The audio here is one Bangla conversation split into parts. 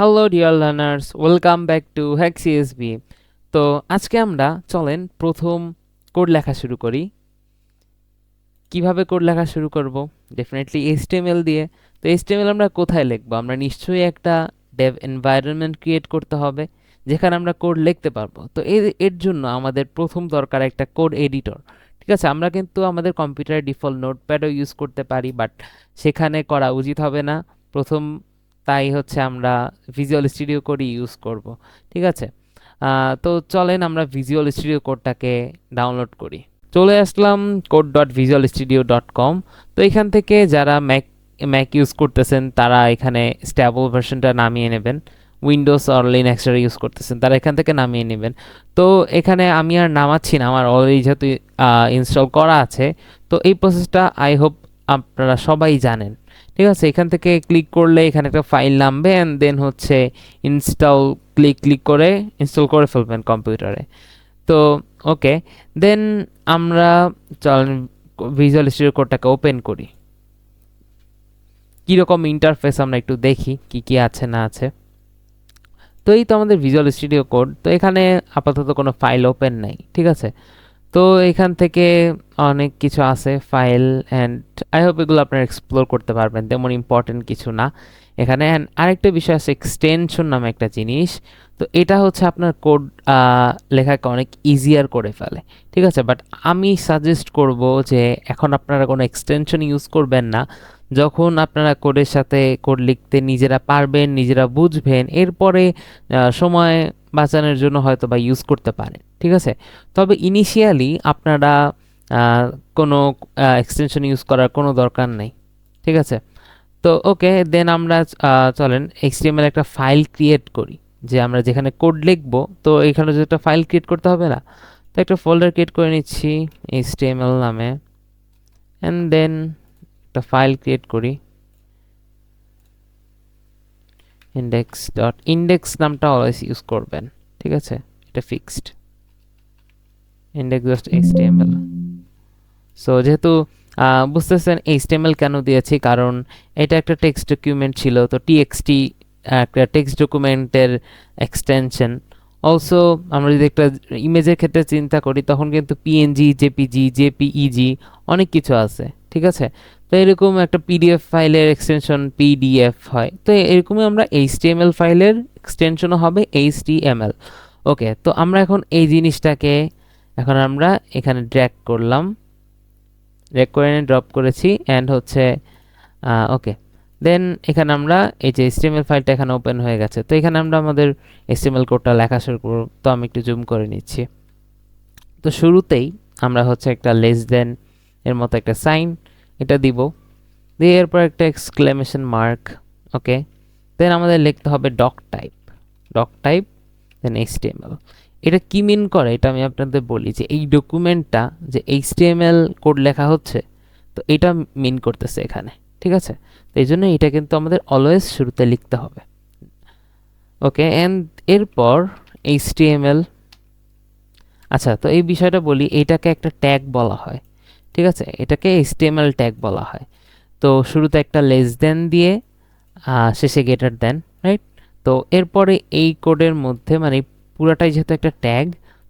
Hello dear learners, welcome back to hack CSB. তো আজকে আমরা চলেন প্রথম কোড লেখা শুরু করি। কিভাবে কোড লেখা শুরু করব? ডেফিনেটলি এইচটিএমএল দিয়ে। তো এইচটিএমএল আমরা কোথায় লিখবো? আমরা নিশ্চয়ই একটা ডেভ এনভায়রনমেন্ট ক্রিয়েট করতে হবে যেখানে আমরা কোড লিখতে পারবো। তো এর জন্য আমাদের প্রথম দরকার একটা কোড এডিটর। ঠিক আছে, আমরা কিন্তু আমাদের কম্পিউটারের ডিফল্ট নোটপ্যাডও ইউজ করতে পারি, বাট সেখানে করা উচিত হবে না প্রথম। তাই হচ্ছে আমরা ভিজুয়াল স্টুডিও কোডই ইউজ করব। ঠিক আছে, তো চলেন আমরা ভিজুয়াল স্টুডিও কোডটাকে ডাউনলোড করি। চলে আসলাম code.visualstudio.com। তো এখান থেকে যারা ম্যাক ইউজ করতেছেন তারা এখানে স্ট্যাবল ভার্সনটা নামিয়ে নেবেন। উইন্ডোজ আর লিনাক্স যারা ইউজ করতেছেন তারা এখান থেকে নামিয়ে নেবেন। তো এখানে আমি আর নামাচ্ছি না, আমার অলরেডি যেহেতু ইনস্টল করা আছে। তো এই প্রসেসটা আই হোপ আপনারা সবাই জানেন। ঠিক আছে, এখান থেকে ক্লিক করলে এখানে একটা ফাইল নামবে অ্যান্ড দেন হচ্ছে ইনস্টল ক্লিক করে ইনস্টল করে ফেলবেন কম্পিউটারে। তো ওকে, দেন আমরা চলেন ভিজুয়াল স্টুডিও কোডটাকে ওপেন করি। কীরকম ইন্টারফেস আমরা একটু দেখি কি কি আছে না আছে। তো এই তো আমাদের ভিজুয়াল স্টুডিও কোড। তো এখানে আপাতত কোনো ফাইল ওপেন নাই। ঠিক আছে, তো এখান থেকে অনেক কিছু আছে ফাইল অ্যান্ড আই হোপ এগুলো আপনারা এক্সপ্লোর করতে পারবেন, তেমন ইম্পর্টেন্ট কিছু না এখানে। অ্যান্ড আরেকটা বিষয় আছে এক্সটেনশন নামে একটা জিনিস। তো এটা হচ্ছে আপনার কোড লেখাকে অনেক ইজিয়ার করে ফেলে। ঠিক আছে, বাট আমি সাজেস্ট করব যে এখন আপনারা কোনো এক্সটেনশন ইউজ করবেন না। যখন আপনারা কোডের সাথে কোড লিখতে নিজেরা পারবেন, নিজেরা বুঝবেন, এরপরে সময় বাঁচানোর জন্য হয়তো বা ইউজ করতে পারেন। ঠিক আছে, তবে ইনিশিয়ালি আপনারা কোনো এক্সটেনশন ইউজ করার কোনো দরকার নেই। ঠিক আছে, তো ওকে, দেন আমরা চলেন এইচটিএমএল একটা ফাইল ক্রিয়েট করি, যে আমরা যেখানে কোড লিখবো। তো এখানে যে একটা ফাইল ক্রিয়েট করতে হবে না, তো একটা ফোল্ডার ক্রিয়েট করে নিচ্ছি এইচটিএমএল নামে অ্যান্ড দেন একটা ফাইল ক্রিয়েট করি ইন্ডেক্স নামটা অলওয়েজ ইউজ করবেন। ঠিক আছে, এটা ফিক্সড index.html। সো যেহেতু বুঝতেছেন এইচটিএমএল কেন দিয়েছি, কারণ এটা একটা টেক্সট ডকুমেন্ট ছিল। তো টিএক্সটি একটা টেক্সট ডকুমেন্টের এক্সটেনশন। অলসো আমরা যদি একটা ইমেজের ক্ষেত্রে চিন্তা করি তখন কিন্তু পিএনজি, জেপিজি, জেপিইজি অনেক কিছু আছে। ঠিক আছে, তো এরকম একটা পিডিএফ ফাইলের এক্সটেনশন পিডিএফ হয়। তো এরকমই আমরা এইচটিএমএল ফাইলের এক্সটেনশনও হবে এইচটিএমএল। ওকে, তো আমরা এখন এই জিনিসটাকে এখন আমরা এখানে ড্র্যাগ করলাম, ড্র্যাগ করে এনে ড্রপ করেছি অ্যান্ড হচ্ছে ওকে, দেন এখানে আমরা এই যে এইচটিএমএল ফাইলটা এখানে ওপেন হয়ে গেছে। তো এখানে আমরা আমাদের এইচটিএমএল কোডটা লেখা শুরু করব। তো আমি একটু জুম করে নিচ্ছি। তো শুরুতেই আমরা হচ্ছে একটা লেস দেন এর মতো একটা সাইন এটা দিব, দিয়ে এরপর একটা এক্সক্লেমেশন মার্ক। ওকে, দেন আমাদের লিখতে হবে ডক টাইপ দেন এইচটিএমএল। এটা কি মিন করে এটা আমি আপনাদের বলি, যে এই ডকুমেন্টটা যে এইচটিএমএল কোড লেখা হচ্ছে, তো এটা মিন করতেছে এখানে। ঠিক আছে, তো এই জন্য এটা কিন্তু আমাদের অলওয়েজ শুরুতে লিখতে হবে। ওকে, অ্যান্ড এরপর এইচটিএমএল। আচ্ছা, তো এই বিষয়টা বলি, এটাকে একটা ট্যাগ বলা হয়। ঠিক আছে, এটাকে এইচটিএমএল ট্যাগ বলা হয়। তো শুরুতে একটা লেস দেন দিয়ে শেষে গেটার দেন, রাইট? তো এরপরে এই কোডের মধ্যে মানে পুরাটাই যেহেতু একটা ট্যাগ,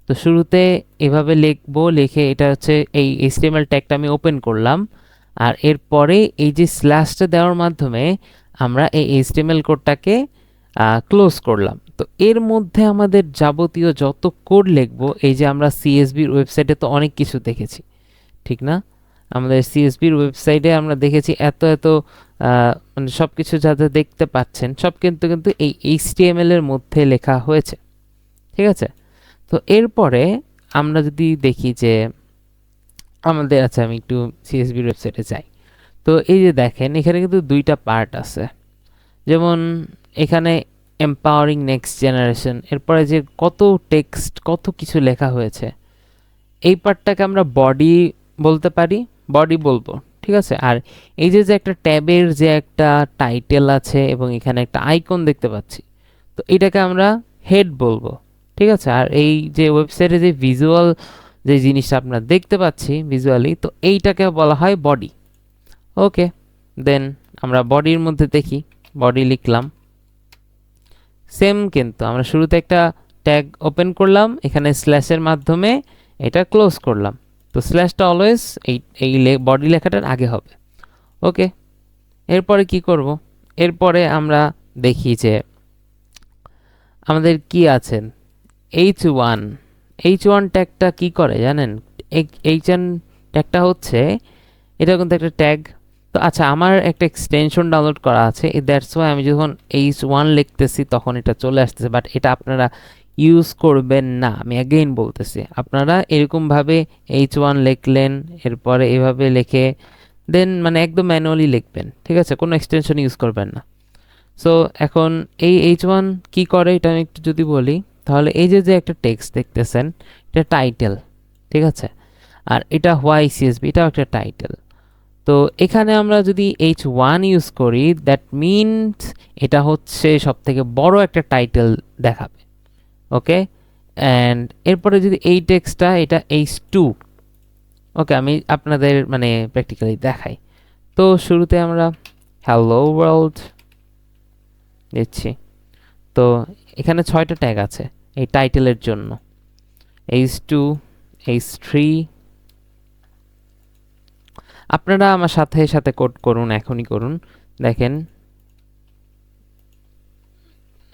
তো শুরুতে এভাবে লিখবো, লিখে এটা হচ্ছে এই এইচটিএমএল ট্যাগটা আমি ওপেন করলাম, আর এরপরে এই যে স্ল্যাশটা দেওয়ার মাধ্যমে আমরা এই এইচটিএমএল কোডটাকে ক্লোজ করলাম। তো এর মধ্যে আমাদের যাবতীয় যত কোড লিখবো, এই যে আমরা সিএসবির ওয়েবসাইটে তো অনেক কিছু দেখেছি, ঠিক না? আমাদের সিএসবির ওয়েবসাইটে আমরা দেখেছি এত এত মানে সব কিছু যাতে দেখতে পাচ্ছেন সব কিন্তু কিন্তু এই এইচটিএমএল এর মধ্যে লেখা হয়েছে। ঠিক আছে, তো এরপরে আমরা যদি দেখি যে আমাদের, আচ্ছা আমি একটু সিএসবির ওয়েবসাইটে যাই। তো এই যে দেখেন এখানে কিন্তু দুইটা পার্ট আছে, যেমন এখানে এম্পাওয়ারিং নেক্সট জেনারেশন, এরপরে যে কত টেক্সট কত কিছু লেখা হয়েছে, এই পার্টটাকে আমরা বডি বলতে পারি, বডি বলবো। ঠিক আছে, আর এই যে যে একটা ট্যাবের যে একটা টাইটেল আছে এবং এখানে একটা আইকন দেখতে পাচ্ছি, তো এটাকে আমরা হেড বলবো। ঠিক আছে, আর এই যে ওয়েবসাইটে যে ভিজুয়াল যে জিনিসটা আমরা দেখতে পাচ্ছি ভিজুয়ালি, তো এইটাকে বলা হয় বডি। ওকে, দেন আমরা বডির মধ্যে দেখি, বডি লিখলাম, সেম, কিন্তু আমরা শুরুতে একটা ট্যাগ ওপেন করলাম, এখানে স্ল্যাশের মাধ্যমে এটা ক্লোজ করলাম। তো স্ল্যাশটা অলওয়েজ এই বডি লেখাটার আগে হবে। ওকে, এরপরে কি করব? এরপরে আমরা দেখি যে আমাদের কি আছে। H1 H1 ট্যাগটা কি করে জানেন? H1 ট্যাগটা হচ্ছে, এটা কিন্তু একটা ট্যাগ। তো আচ্ছা, আমার একটা এক্সটেনশন ডাউনলোড করা আছে, দ্যাটস ওয়াই আমি যখন H1 লিখতেছি তখন এটা চলে আসতেছে, বাট এটা আপনারা ইউজ করবেন না। আমি অ্যাগেইন বলতেছি, আপনারা এরকমভাবে H1 লিখলেন, এরপরে এভাবে লিখে দেন মানে একদম ম্যানুয়ালি লিখবেন, ঠিক আছে? কোনো এক্সটেনশন ইউজ করবেন না। সো এখন এই H1 কি করে এটা আমি একটু যদি বলি, তাহলে এই যে যে একটা টেক্সট দেখতেছেন, এটা টাইটেল, ঠিক আছে? আর এটা হোয়াই সিএসবি, এটাও একটা টাইটেল। তো এখানে আমরা যদি H1 ইউজ করি, দ্যাট মিনস এটা হচ্ছে সব থেকে বড় একটা টাইটেল দেখাবে। ওকে, অ্যান্ড এরপরে যদি এই টেক্সটটা, এটা H2। ওকে, আমি আপনাদের মানে প্র্যাকটিক্যালি দেখাই। তো শুরুতে আমরা হ্যালো ওয়ার্ল্ড দিচ্ছি। তো এখানে 6টা ট্যাগ আছে এই টাইটেলের জন্য, H2, H3। আপনারা আমার সাথে সাথে কোড করুন, এখনই করুন, দেখেন।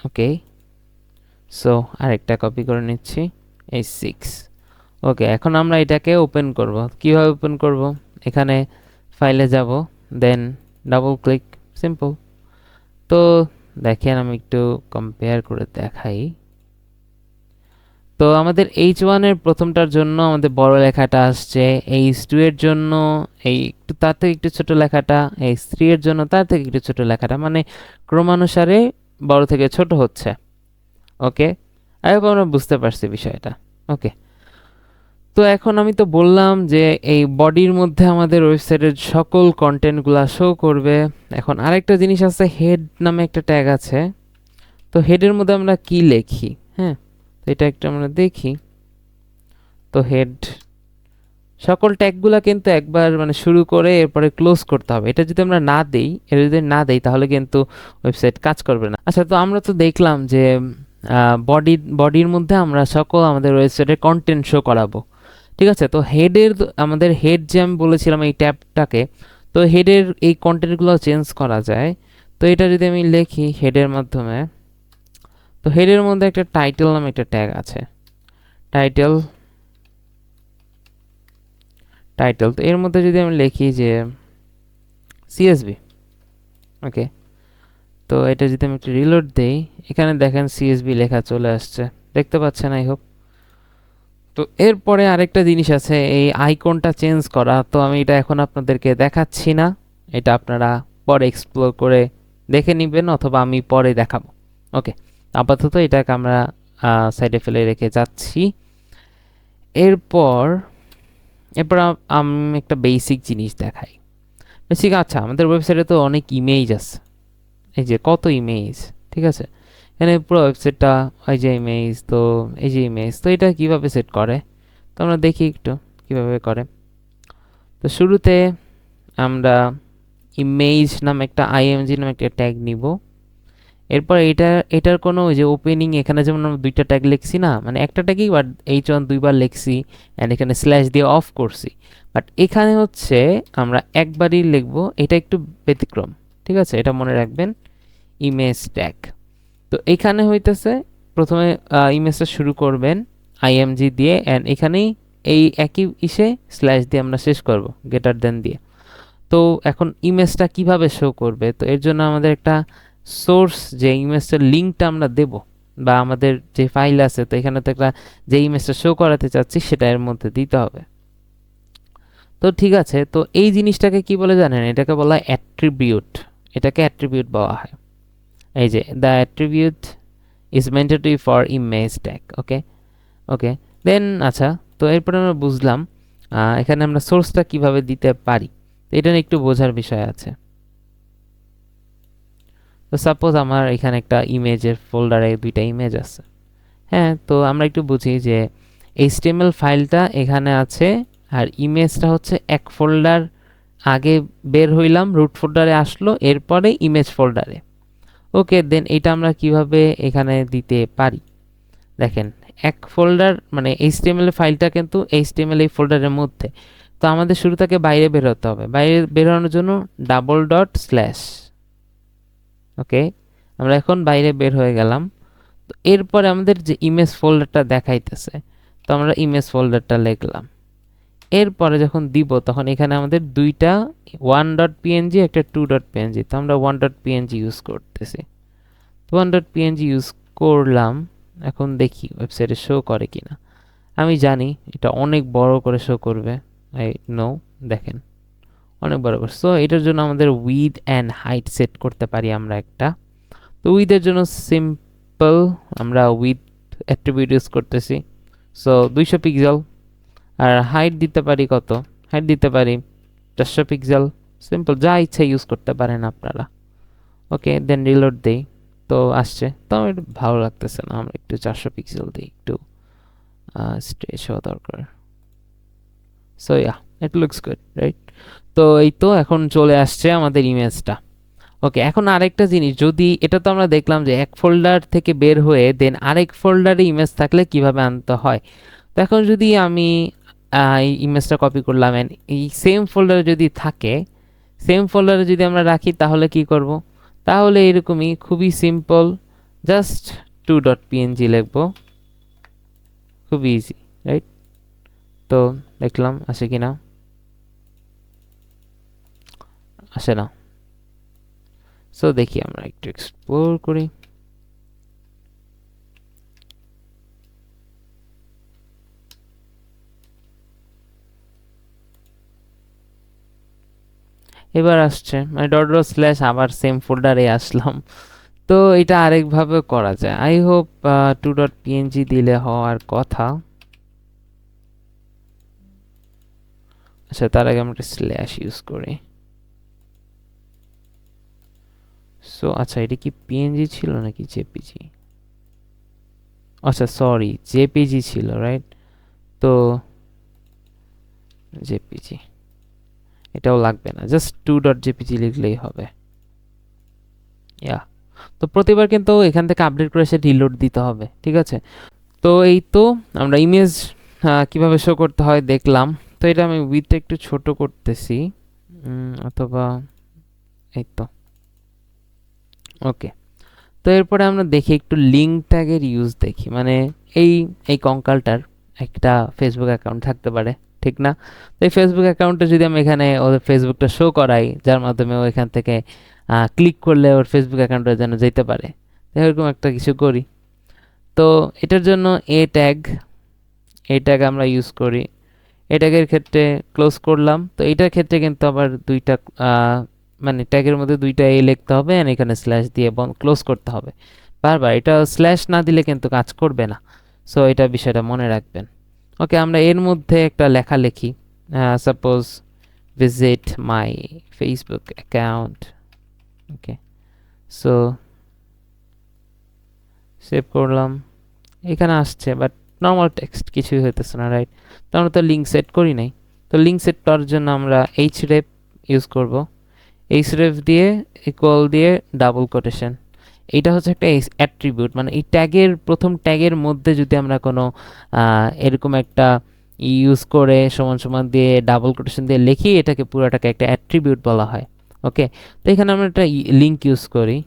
ওকে, সো আরেকটা কপি করে নিচ্ছি, H6। ওকে, এখন আমরা এটাকে ওপেন করব। কিভাবে ওপেন করব? এখানে ফাইলে যাব, দেন ডাবল ক্লিক, সিম্পল। তো দেখেন আমি একটু কম্পেয়ার করে দেখাই। তো আমাদের H1 এর প্রথমটার জন্য আমাদের বড় লেখাটা আসছে, H2 এর জন্য এই একটু তার থেকে একটু ছোট লেখাটা, H3 এর জন্য তার থেকে একটু ছোট লেখাটা, মানে ক্রমানুসারে বড় থেকে ছোট হচ্ছে। ওকে, আই হোপ আমরা বুঝতে পারছি বিষয়টা। ওকে, তো এখন আমি তো বললাম যে এই বডির মধ্যে আমাদের ওয়েবসাইটের সকল কন্টেন্টগুলো শো করবে। এখন আরেকটা জিনিস আছে, হেড নামে একটা ট্যাগ আছে। তো হেডের মধ্যে আমরা কি লিখি? হ্যাঁ, তো এটা একটা আমরা দেখি। তো হেড সকল ট্যাগগুলো কিন্তু একবার মানে শুরু করে এরপরে ক্লোজ করতে হবে। এটা যদি আমরা না দেই, এটা যদি না দেই তাহলে কিন্তু ওয়েবসাইট কাজ করবে না। আচ্ছা, তো আমরা তো দেখলাম যে বডির মধ্যে আমরা সকল আমাদের ওয়েবসাইটের কন্টেন্ট শো করাবো, ঠিক আছে? তো হেডের আমাদের হেড যে আমি বলেছিলাম এই ট্যাবটাকে, তো হেডের এই কন্টেন্টগুলো চেঞ্জ করা যায়। তো এটা যদি আমি লিখি হেডের মাধ্যমে, তো হেডের মধ্যে একটা টাইটেল নামে একটা ট্যাগ আছে, টাইটেল। তো এর মধ্যে যদি আমি লিখি যে সিএসবি, ওকে, তো এটা যদি আমি একটু রিলোড দেই, এখানে দেখেন সিএসবি লেখা চলে আসছে, দেখতে পাচ্ছেন আই হোপ। তো এরপরে আরেকটা জিনিস আছে, এই আইকনটা চেঞ্জ করা। তো আমি এটা এখন আপনাদেরকে দেখাচ্ছি না, এটা আপনারা পরে এক্সপ্লোর করে দেখে নেবেন, অথবা আমি পরে দেখাবো। ওকে, আপাতত এটাকে আমরা সাইডে ফেলে রেখে যাচ্ছি। এরপর আমি একটা বেসিক জিনিস দেখাই। বেসিক, আচ্ছা, আমাদের ওয়েবসাইটে তো অনেক ইমেজ আছে, এই যে কত ইমেজ, ঠিক আছে? এখানে পুরো ওয়েবসাইটটা, এই যে ইমেজ, তো এই যে ইমেজ, তো এটা কিভাবে সেট করে তো আমরা দেখি একটু কিভাবে করে। তো শুরুতে আমরা ইমেজ নামে একটা আইএমজি নামে একটা ট্যাগ নিব। এরপর এটার কোনো ওই যে ওপেনিং, এখানে যেমন আমরা 2টা ট্যাগ লিখছি না, মানে একটা ট্যাগই বাট H1 2বার লিখছি, অ্যান্ড এখানে স্ল্যাশ দিয়ে অফ করছি, বাট এখানে হচ্ছে আমরা একবারই লিখবো। এটা একটু ব্যতিক্রম, ঠিক আছে? এটা মনে রাখবেন, ইমেজ ট্যাগ। তো এখানে হইতেছে প্রথমে ইমেজটা শুরু করবেন আইএমজি দিয়ে, অ্যান্ড এখানেই এই একই স্ল্যাশ দিয়ে আমরা শেষ করব, গ্রেটার দেন দিয়ে। তো এখন ইমেজটা কিভাবে শো করবে? তো এর জন্য আমাদের একটা সোর্স, যে ইমেজটার লিঙ্কটা আমরা দেব, বা আমাদের যে ফাইল আছে, তো এখানে তো একটা যে ইমেজটা শো করাতে চাচ্ছি সেটা এর মধ্যে দিতে হবে। তো ঠিক আছে, তো এই জিনিসটাকে কি বলে জানেন? এটাকে বলা হয় অ্যাট্রিবিউট। এটাকে অ্যাট্রিবিউট বলা হয়। এই যে the attribute is mandatory for image tag. Okay, okay, then আচ্ছা, তো এরপরে আমরা বুঝলাম এখানে আমরা সোর্সটা কিভাবে দিতে পারি। তো এটা একটু বোঝার বিষয় আছে। তো সাপোজ আমার এখানে একটা ইমেজের ফোল্ডারে 2টা ইমেজ আছে। হ্যাঁ, তো আমরা একটু বুঝি যে HTML ফাইলটা এখানে আছে, আর ইমেজটা হচ্ছে এক ফোল্ডার আগে বের হইলাম, রুট ফোল্ডারে আসলো, এরপরে ইমেজ ফোল্ডারে। ওকে, দেন এটা আমরা কিভাবে এখানে দিতে পারি দেখেন, এক ফোল্ডার মানে এইচটিএমএল ফাইলটা কিন্তু এইচটিএমএল এই ফোল্ডারের মধ্যে। তো আমাদের শুরু থেকে বাইরে বের হতে হবে, বাইরে বেরোনোর জন্য ডাবল ডট স্ল্যাশ। ওকে, আমরা এখন বাইরে বের হয়ে গেলাম। তো এরপরে আমাদের যে ইমেজ ফোল্ডারটা দেখাইতেছে, তো আমরা ইমেজ ফোল্ডারটা লিখলাম। এরপরে যখন দিব তখন এখানে আমাদের দুইটা 1.png একটা 2.png, তো আমরা 1.png ইউজ করতেছি। তো 1.png ইউজ করলাম। এখন দেখি ওয়েবসাইটে শো করে কিনা। আমি জানি এটা অনেক বড় করে শো করবে, আই নো। দেখেন অনেক বড় করে। সো এটার জন্য আমাদের উইথ অ্যান্ড হাইট সেট করতে পারি আমরা একটা। তো উইথের জন্য সিম্পল আমরা উইথ অ্যাট্রিবিউট ইউজ করতেছি, সো 200 পিক্সেল। আর হাইট দিতে পারি কত, হাইট দিতে পারি 400 পিক্সেল। সিম্পল, যা ইচ্ছা ইউজ করতে পারেন আপনারা। ওকে, দেন রিলোড দেই, তো আসছে। তো আমার একটু ভালো লাগতেছে না, আমরা একটু 400 পিক্সেল দিই, একটু স্ট্রেচ হওয়া দরকার। So yeah, it looks good, right? তো এই তো এখন চলে আসছে আমাদের ইমেজটা। ওকে, এখন আরেকটা জিনিস, যদি এটা তো আমরা দেখলাম যে এক ফোল্ডার থেকে বের হয়ে দেন আরেক ফোল্ডারে ইমেজ থাকলে কিভাবে আনতে হয়। তো এখন যদি আমি এই ইমেজটা কপি করলাম, and এই সেম ফোল্ডারে যদি থাকে, সেম ফোল্ডারে যদি আমরা রাখি তাহলে কি করব, তাহলে এরকমই খুবই সিম্পল, জাস্ট 2.png লিখবো, খুবই ইজি, রাইট? তো দেখলাম আসে কিনা, আসে না। সো দেখি আমরা একটু এক্সপ্লোর করি। এবার আসছে, মানে ডট ডট স্ল্যাশ, আবার সেম ফোল্ডারে আসলাম। তো এটা আরেকভাবে করা যায়, আই হোপ 2.png দিলে হওয়ার কথা। আচ্ছা, তার আগে আমরা স্ল্যাশ ইউজ করি। সো আচ্ছা, এটা কি পিএনজি ছিল নাকি জেপিজি? আচ্ছা সরি, জেপিজি ছিল, রাইট? তো জেপিজি এটাও লাগবে না, জাস্ট 2.jpg লিখলেই হবে। ইয়া, তো প্রতিবার কিন্তু এখান থেকে আপডেট করে সে রিলোড দিতে হবে, ঠিক আছে? তো এই তো আমরা ইমেজ কিভাবে শো করতে হয় দেখলাম। তো এটা আমি উইথটা একটু ছোট করতেছি, অথবা এই তো। ওকে, তো এরপরে আমরা দেখি একটু লিঙ্ক ট্যাগের ইউজ দেখি, মানে এই এই কঙ্কালটার একটা ফেসবুক অ্যাকাউন্ট থাকতে পারে, ঠিক না? তো এই ফেসবুক অ্যাকাউন্টে যদি আমি এখানে ওদের ফেসবুকটা শো করাই, যার মাধ্যমে ও এখান থেকে ক্লিক করলে ওর ফেসবুক অ্যাকাউন্টে যেন যেতে পারে, এরকম একটা কিছু করি। তো এটার জন্য এ ট্যাগ আমরা ইউজ করি। এ ট্যাগের ক্ষেত্রে ক্লোজ করলাম। তো এটার ক্ষেত্রে কিন্তু আবার দুইটা মানে ট্যাগের মধ্যে দুইটা লিখতে হবে, আর এখানে স্ল্যাশ দিয়ে ক্লোজ করতে হবে বারবার। এটা স্ল্যাশ না দিলে কিন্তু কাজ করবে না, সো এটা বিষয়টা মনে রাখবেন। ওকে, আমরা এর মধ্যে একটা লেখা লিখি, suppose visit my Facebook account. Okay, so save করলাম, এখানে আসছে, বাট নর্মাল টেক্সট কিছুই হইতেছে না, রাইট? তো আমরা তো লিঙ্ক সেট করি নাই। তো লিঙ্ক সেট করার জন্য আমরা href ইউজ করব। href দিয়ে ইকুয়াল দিয়ে ডাবল কোটেশন, এইটা হচ্ছে একটা অ্যাট্রিবিউট, মানে এই ট্যাগের প্রথম ট্যাগের মধ্যে যদি আমরা কোনো এরকম একটা ইউজ করে সমান সমান দিয়ে ডাবল কোটেশন দিয়ে লিখি, এটাকে পুরোটাকে একটা অ্যাট্রিবিউট বলা হয়। ওকে, তো এখানে আমরা একটা লিঙ্ক ইউজ করি,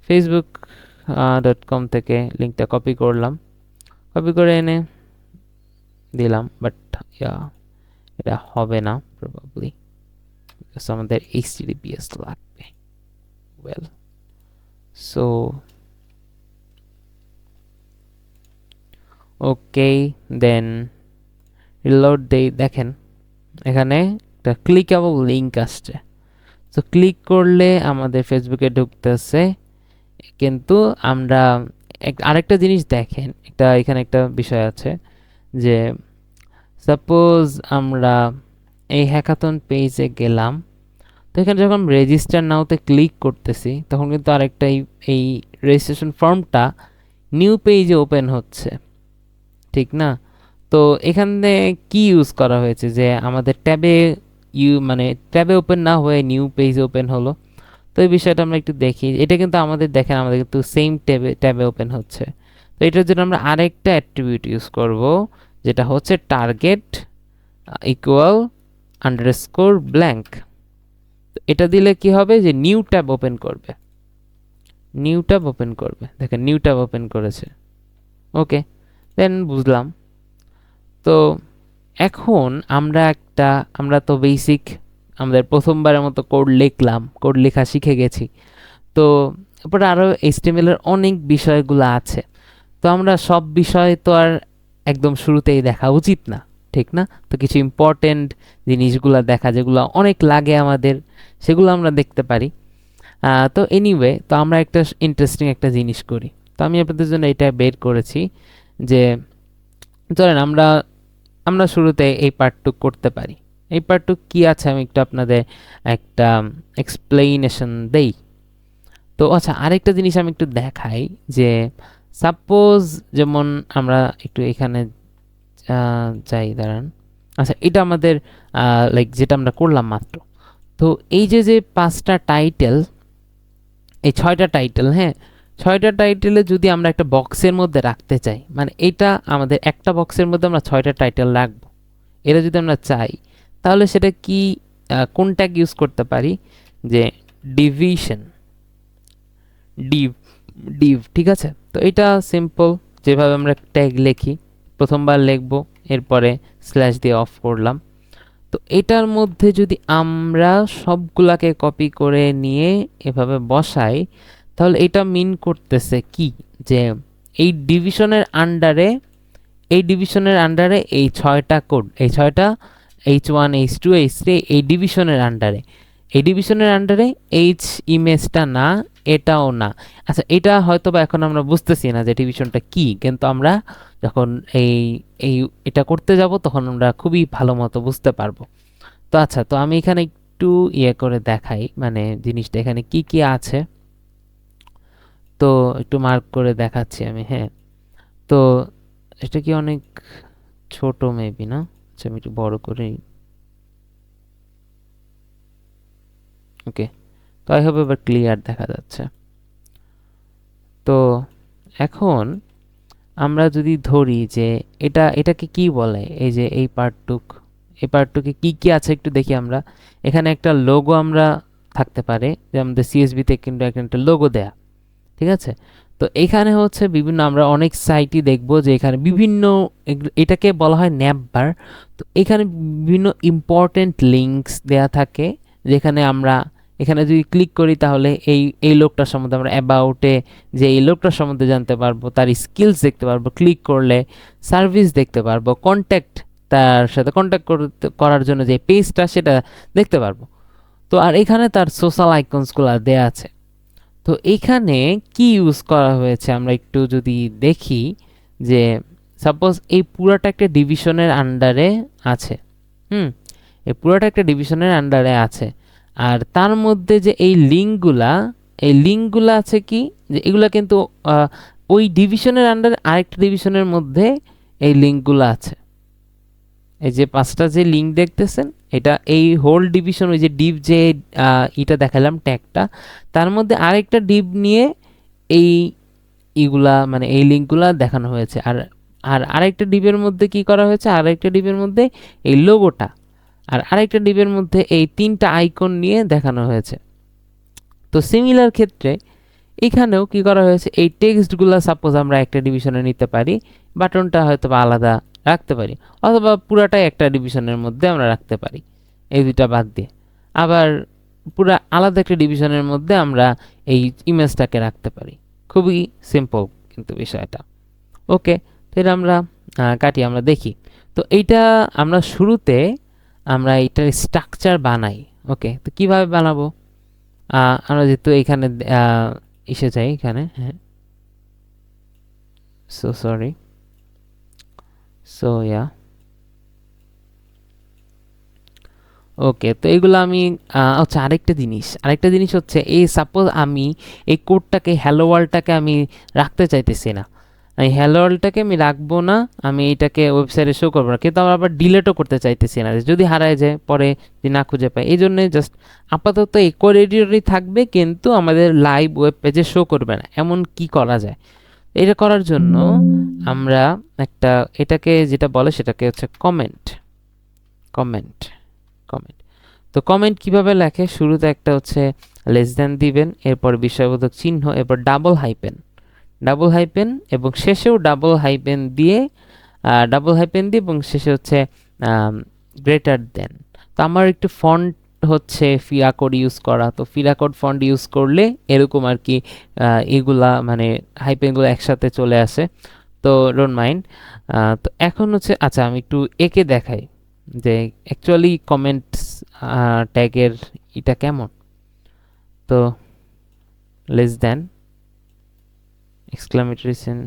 facebook.com থেকে লিঙ্কটা কপি করলাম, কপি করে এনে দিলাম, বাট এটা হবে না প্রবাবলি, বিকজ আমাদের HTTPS লাগবে। ওয়েল, সো ওকে, দেন রিলোড দেই। দেখেন এখানে একটা ক্লিকেবল লিঙ্ক আসছে। তো ক্লিক করলে আমাদের ফেসবুকে ঢুকতেছে, কিন্তু আমরা আরেকটা জিনিস দেখেন, এখানে একটা বিষয় আছে যে সাপোজ আমরা এই হ্যাকাথন পেজে গেলাম, তো এখানে যখন রেজিস্টার নাওতে ক্লিক করতেছি তখন কিন্তু আরেকটা এই রেজিস্ট্রেশন ফর্মটা নিউ পেজে ওপেন হচ্ছে, ঠিক না? তো এখানে কি ইউজ করা হয়েছে যে আমাদের ট্যাবে মানে ট্যাবে ওপেন না হয়ে নিউ পেজ ওপেন হলো। তো তো এই বিষয়টা আমরা একটু দেখি। এটা কিন্তু আমাদের দেখেন আমাদের কিন্তু সেম ট্যাবে ওপেন হচ্ছে। তো এটার জন্য আমরা আরেকটা অ্যাট্রিবিউট ইউজ করব, যেটা হচ্ছে টার্গেট ইকুয়াল আন্ডারস্কোর ব্ল্যাঙ্ক। এটা দিলে কি হবে যে নিউ ট্যাব ওপেন করবে, নিউ ট্যাব ওপেন করবে। দেখেন নিউ ট্যাব ওপেন করেছে। ওকে, দেন বুঝলাম। তো এখন আমরা তো বেসিক আমাদের প্রথমবারের মতো কোড লিখলাম, কোড লেখা শিখে গেছি। তো এরপরে আরও HTML এর অনেক বিষয়গুলো আছে। তো আমরা সব বিষয় তো আর একদম শুরুতেই দেখা উচিত না, ঠিক না? তো কিছু ইম্পর্টেন্ট জিনিসগুলো দেখা, যেগুলো অনেক লাগে আমাদের, সেগুলো আমরা দেখতে পারি। তো এনিওয়ে, তো আমরা একটা ইন্টারেস্টিং একটা জিনিস করি। তো আমি আপনাদের জন্য এটা বের করেছি যে ধরেন আমরা শুরুতে এই পার্টটুক করতে পারি। এই পার্টটুক কি আছে আমি একটু আপনাদের একটা এক্সপ্লেনেশন দেই। তো আচ্ছা, আরেকটা জিনিস আমি একটু দেখাই যে সাপোজ যেমন আমরা একটু এখানে যাই, দাঁড়ান। আচ্ছা, এটা আমাদের লাইক যেটা আমরা করলাম মাত্র। তো এই যে 5টা টাইটেল, এই 6টা টাইটেল, হ্যাঁ 6টা টাইটেলে যদি আমরা একটা বক্সের মধ্যে রাখতে চাই, মানে এটা আমাদের একটা বক্সের মধ্যে আমরা 6টা টাইটেল রাখবো, এটা যদি আমরা চাই, তাহলে সেটা কি কোন ট্যাগ ইউজ করতে পারি? যে ডিভিশন, ডিভ ডিভ ঠিক আছে। তো এটা সিম্পল, যেভাবে আমরা ট্যাগ লিখি, প্রথমবার লিখবো, এরপরে স্ল্যাশ দিয়ে অফ করলাম। তো এটার মধ্যে যদি আমরা সবগুলাকে কপি করে নিয়ে এভাবে বসাই, তাহলে এটা মিন করতেছে কি যে এই ডিভিশনের আন্ডারে, এই 6টা কোড, এই 6টা H1 H2 H3 এই ডিভিশনের আন্ডারে H ইমেজটা না, এটাও না। আচ্ছা, এটা হয়তো বা এখন আমরা বুঝতেছি না যে ডিভিশনটা কি, কিন্তু আমরা যখন এই এই এটা করতে যাব তখন আমরা খুবই ভালো মতো বুঝতে পারবো। তো আচ্ছা, তো আমি এখানে একটু করে দেখাই, মানে জিনিসটা এখানে কি কি আছে। তো একটু মার্ক করে দেখাচ্ছি আমি, হ্যাঁ। তো এটা কি অনেক ছোট মেবি, না? আচ্ছা, আমি একটু বড় করি। ওকে, তো আই হোপ এবার ক্লিয়ার দেখা যাচ্ছে। তো এখন আমরা যদি ধরি যে এটাকে কি বলে, এই যে এই পার্টটুকে কি কি আছে একটু দেখি আমরা। এখানে একটা লোগো আমরা থাকতে পারে, যে আমাদের CSV-তে কিন্তু একটা লোগো দেয়া, ঠিক আছে। তো এখানে হচ্ছে বিভিন্ন, আমরা অনেক সাইটই দেখব যে এখানে বিভিন্ন, এটাকে বলা হয় ন্যাপবার। তো এখানে বিভিন্ন ইম্পর্টেন্ট লিঙ্কস দেয়া থাকে, যেখানে আমরা এখানে যদি ক্লিক করি তাহলে এই লোকটার সম্বন্ধে আমরা অ্যাবাউটে, যে এই লোকটার সম্বন্ধে জানতে পারবো, তার স্কিলস দেখতে পারবো, ক্লিক করলে সার্ভিস দেখতে পারবো, কন্ট্যাক্ট, তার সাথে কন্ট্যাক্ট করার জন্য যে পেজটা সেটা দেখতে পারবো। তো আর এখানে তার সোশ্যাল আইকনসগুলো দেয়া আছে। তো এখানে কি ইউজ করা হয়েছে আমরা একটু যদি দেখি, যে সাপোজ এই পুরাটা একটা ডিভিশনের আন্ডারে আছে, এই পুরাটা একটা ডিভিশনের আন্ডারে আছে, আর তার মধ্যে যে এই লিঙ্কগুলা আছে কি, যে এগুলা কিন্তু ওই ডিভিশনের আন্ডারে আরেকটা ডিভিশনের মধ্যে এই লিঙ্কগুলো আছে। এই যে 5টা যে লিঙ্ক দেখতেছেন, এটা এই হোল ডিভিশন, ওই যে ডিভ যে এটা দেখালাম ট্যাগটা, তার মধ্যে আরেকটা ডিভ নিয়ে এইগুলা মানে এই লিঙ্কগুলা দেখানো হয়েছে। আর আর আরেকটা ডিভের মধ্যে কি করা হয়েছে, আরেকটা ডিভের মধ্যে এই লোগোটা, আর আরেকটা ডিভের মধ্যে এই 3টা আইকন নিয়ে দেখানো হয়েছে। তো সিমিলার ক্ষেত্রে এখানেও কি করা হয়েছে, এই টেক্সটগুলো সাপোজ আমরা একটা ডিভিশনে নিতে পারি, বাটনটা হয়তো বা আলাদা রাখতে পারি, অথবা পুরাটাই একটা ডিভিশনের মধ্যে আমরা রাখতে পারি এই দুইটা বাদ দিয়ে। আবার পুরা আলাদা একটা ডিভিশনের মধ্যে আমরা এই ইমেজটাকে রাখতে পারি। খুবই সিম্পল কিন্তু বিষয়টা। ওকে, তো এটা আমরা কাটি, আমরা দেখি। তো এইটা আমরা শুরুতে আমরা এটার স্ট্রাকচার বানাই। ওকে, তো কিভাবে বানাবো? আমরা যেহেতু এখানে এসে যাই এখানে, হ্যাঁ, সো সরি, সো ইয়া, ওকে। তো এগুলো আমি আচ্ছা, আরেকটা জিনিস হচ্ছে, এই সাপোজ আমি এই কোডটাকে, হ্যালো ওয়ার্ল্ডটাকে আমি রাখতে চাইতেছি না, এই হ্যালো ওয়ার্ল্ডটাকে আমি রাখবো না, আমি এটাকে ওয়েবসাইটে শো করবো না, কিন্তু আমরা আবার ডিলেটও করতে চাইতেছি না, যদি হারায় যায় পরে যদি না খুঁজে পাই। এই জন্যে জাস্ট আপাতত এই কোড এডিটরই থাকবে, কিন্তু আমাদের লাইভ ওয়েব পেজে শো করবে না। এমন কি করা যায়? এটা করার জন্য আমরা একটা এটাকে যেটা বলে সেটাকে হচ্ছে কমেন্ট। কমেন্ট কমেন্ট তো কমেন্ট কিভাবে লেখে? শুরুতে একটা হচ্ছে লেস দ্যান দিবেন, এরপর বিস্ময়বোধক চিহ্ন, এরপর ডাবল হাইপেন, ডাবল হাইপেন এবং শেষেও ডাবল হাইপেন দিয়ে এবং শেষে হচ্ছে গ্রেটার দেন। তো আমার একটু ফন্ট হচ্ছে ফিরা কোড ইউজ করা, তো ফিরা কোড ফন্ট ইউজ করলে এরকম আর কি এগুলা মানে হাইপেনগুলো একসাথে চলে আসে। তো ডোন্ট মাইন্ড। তো এখন হচ্ছে আচ্ছা আমি একটু একে দেখাই যে অ্যাকচুয়ালি কমেন্টস ট্যাগের এটা কেমন। তো লেস দ্যান, এক্সক্লামেটরি চিহ্ন,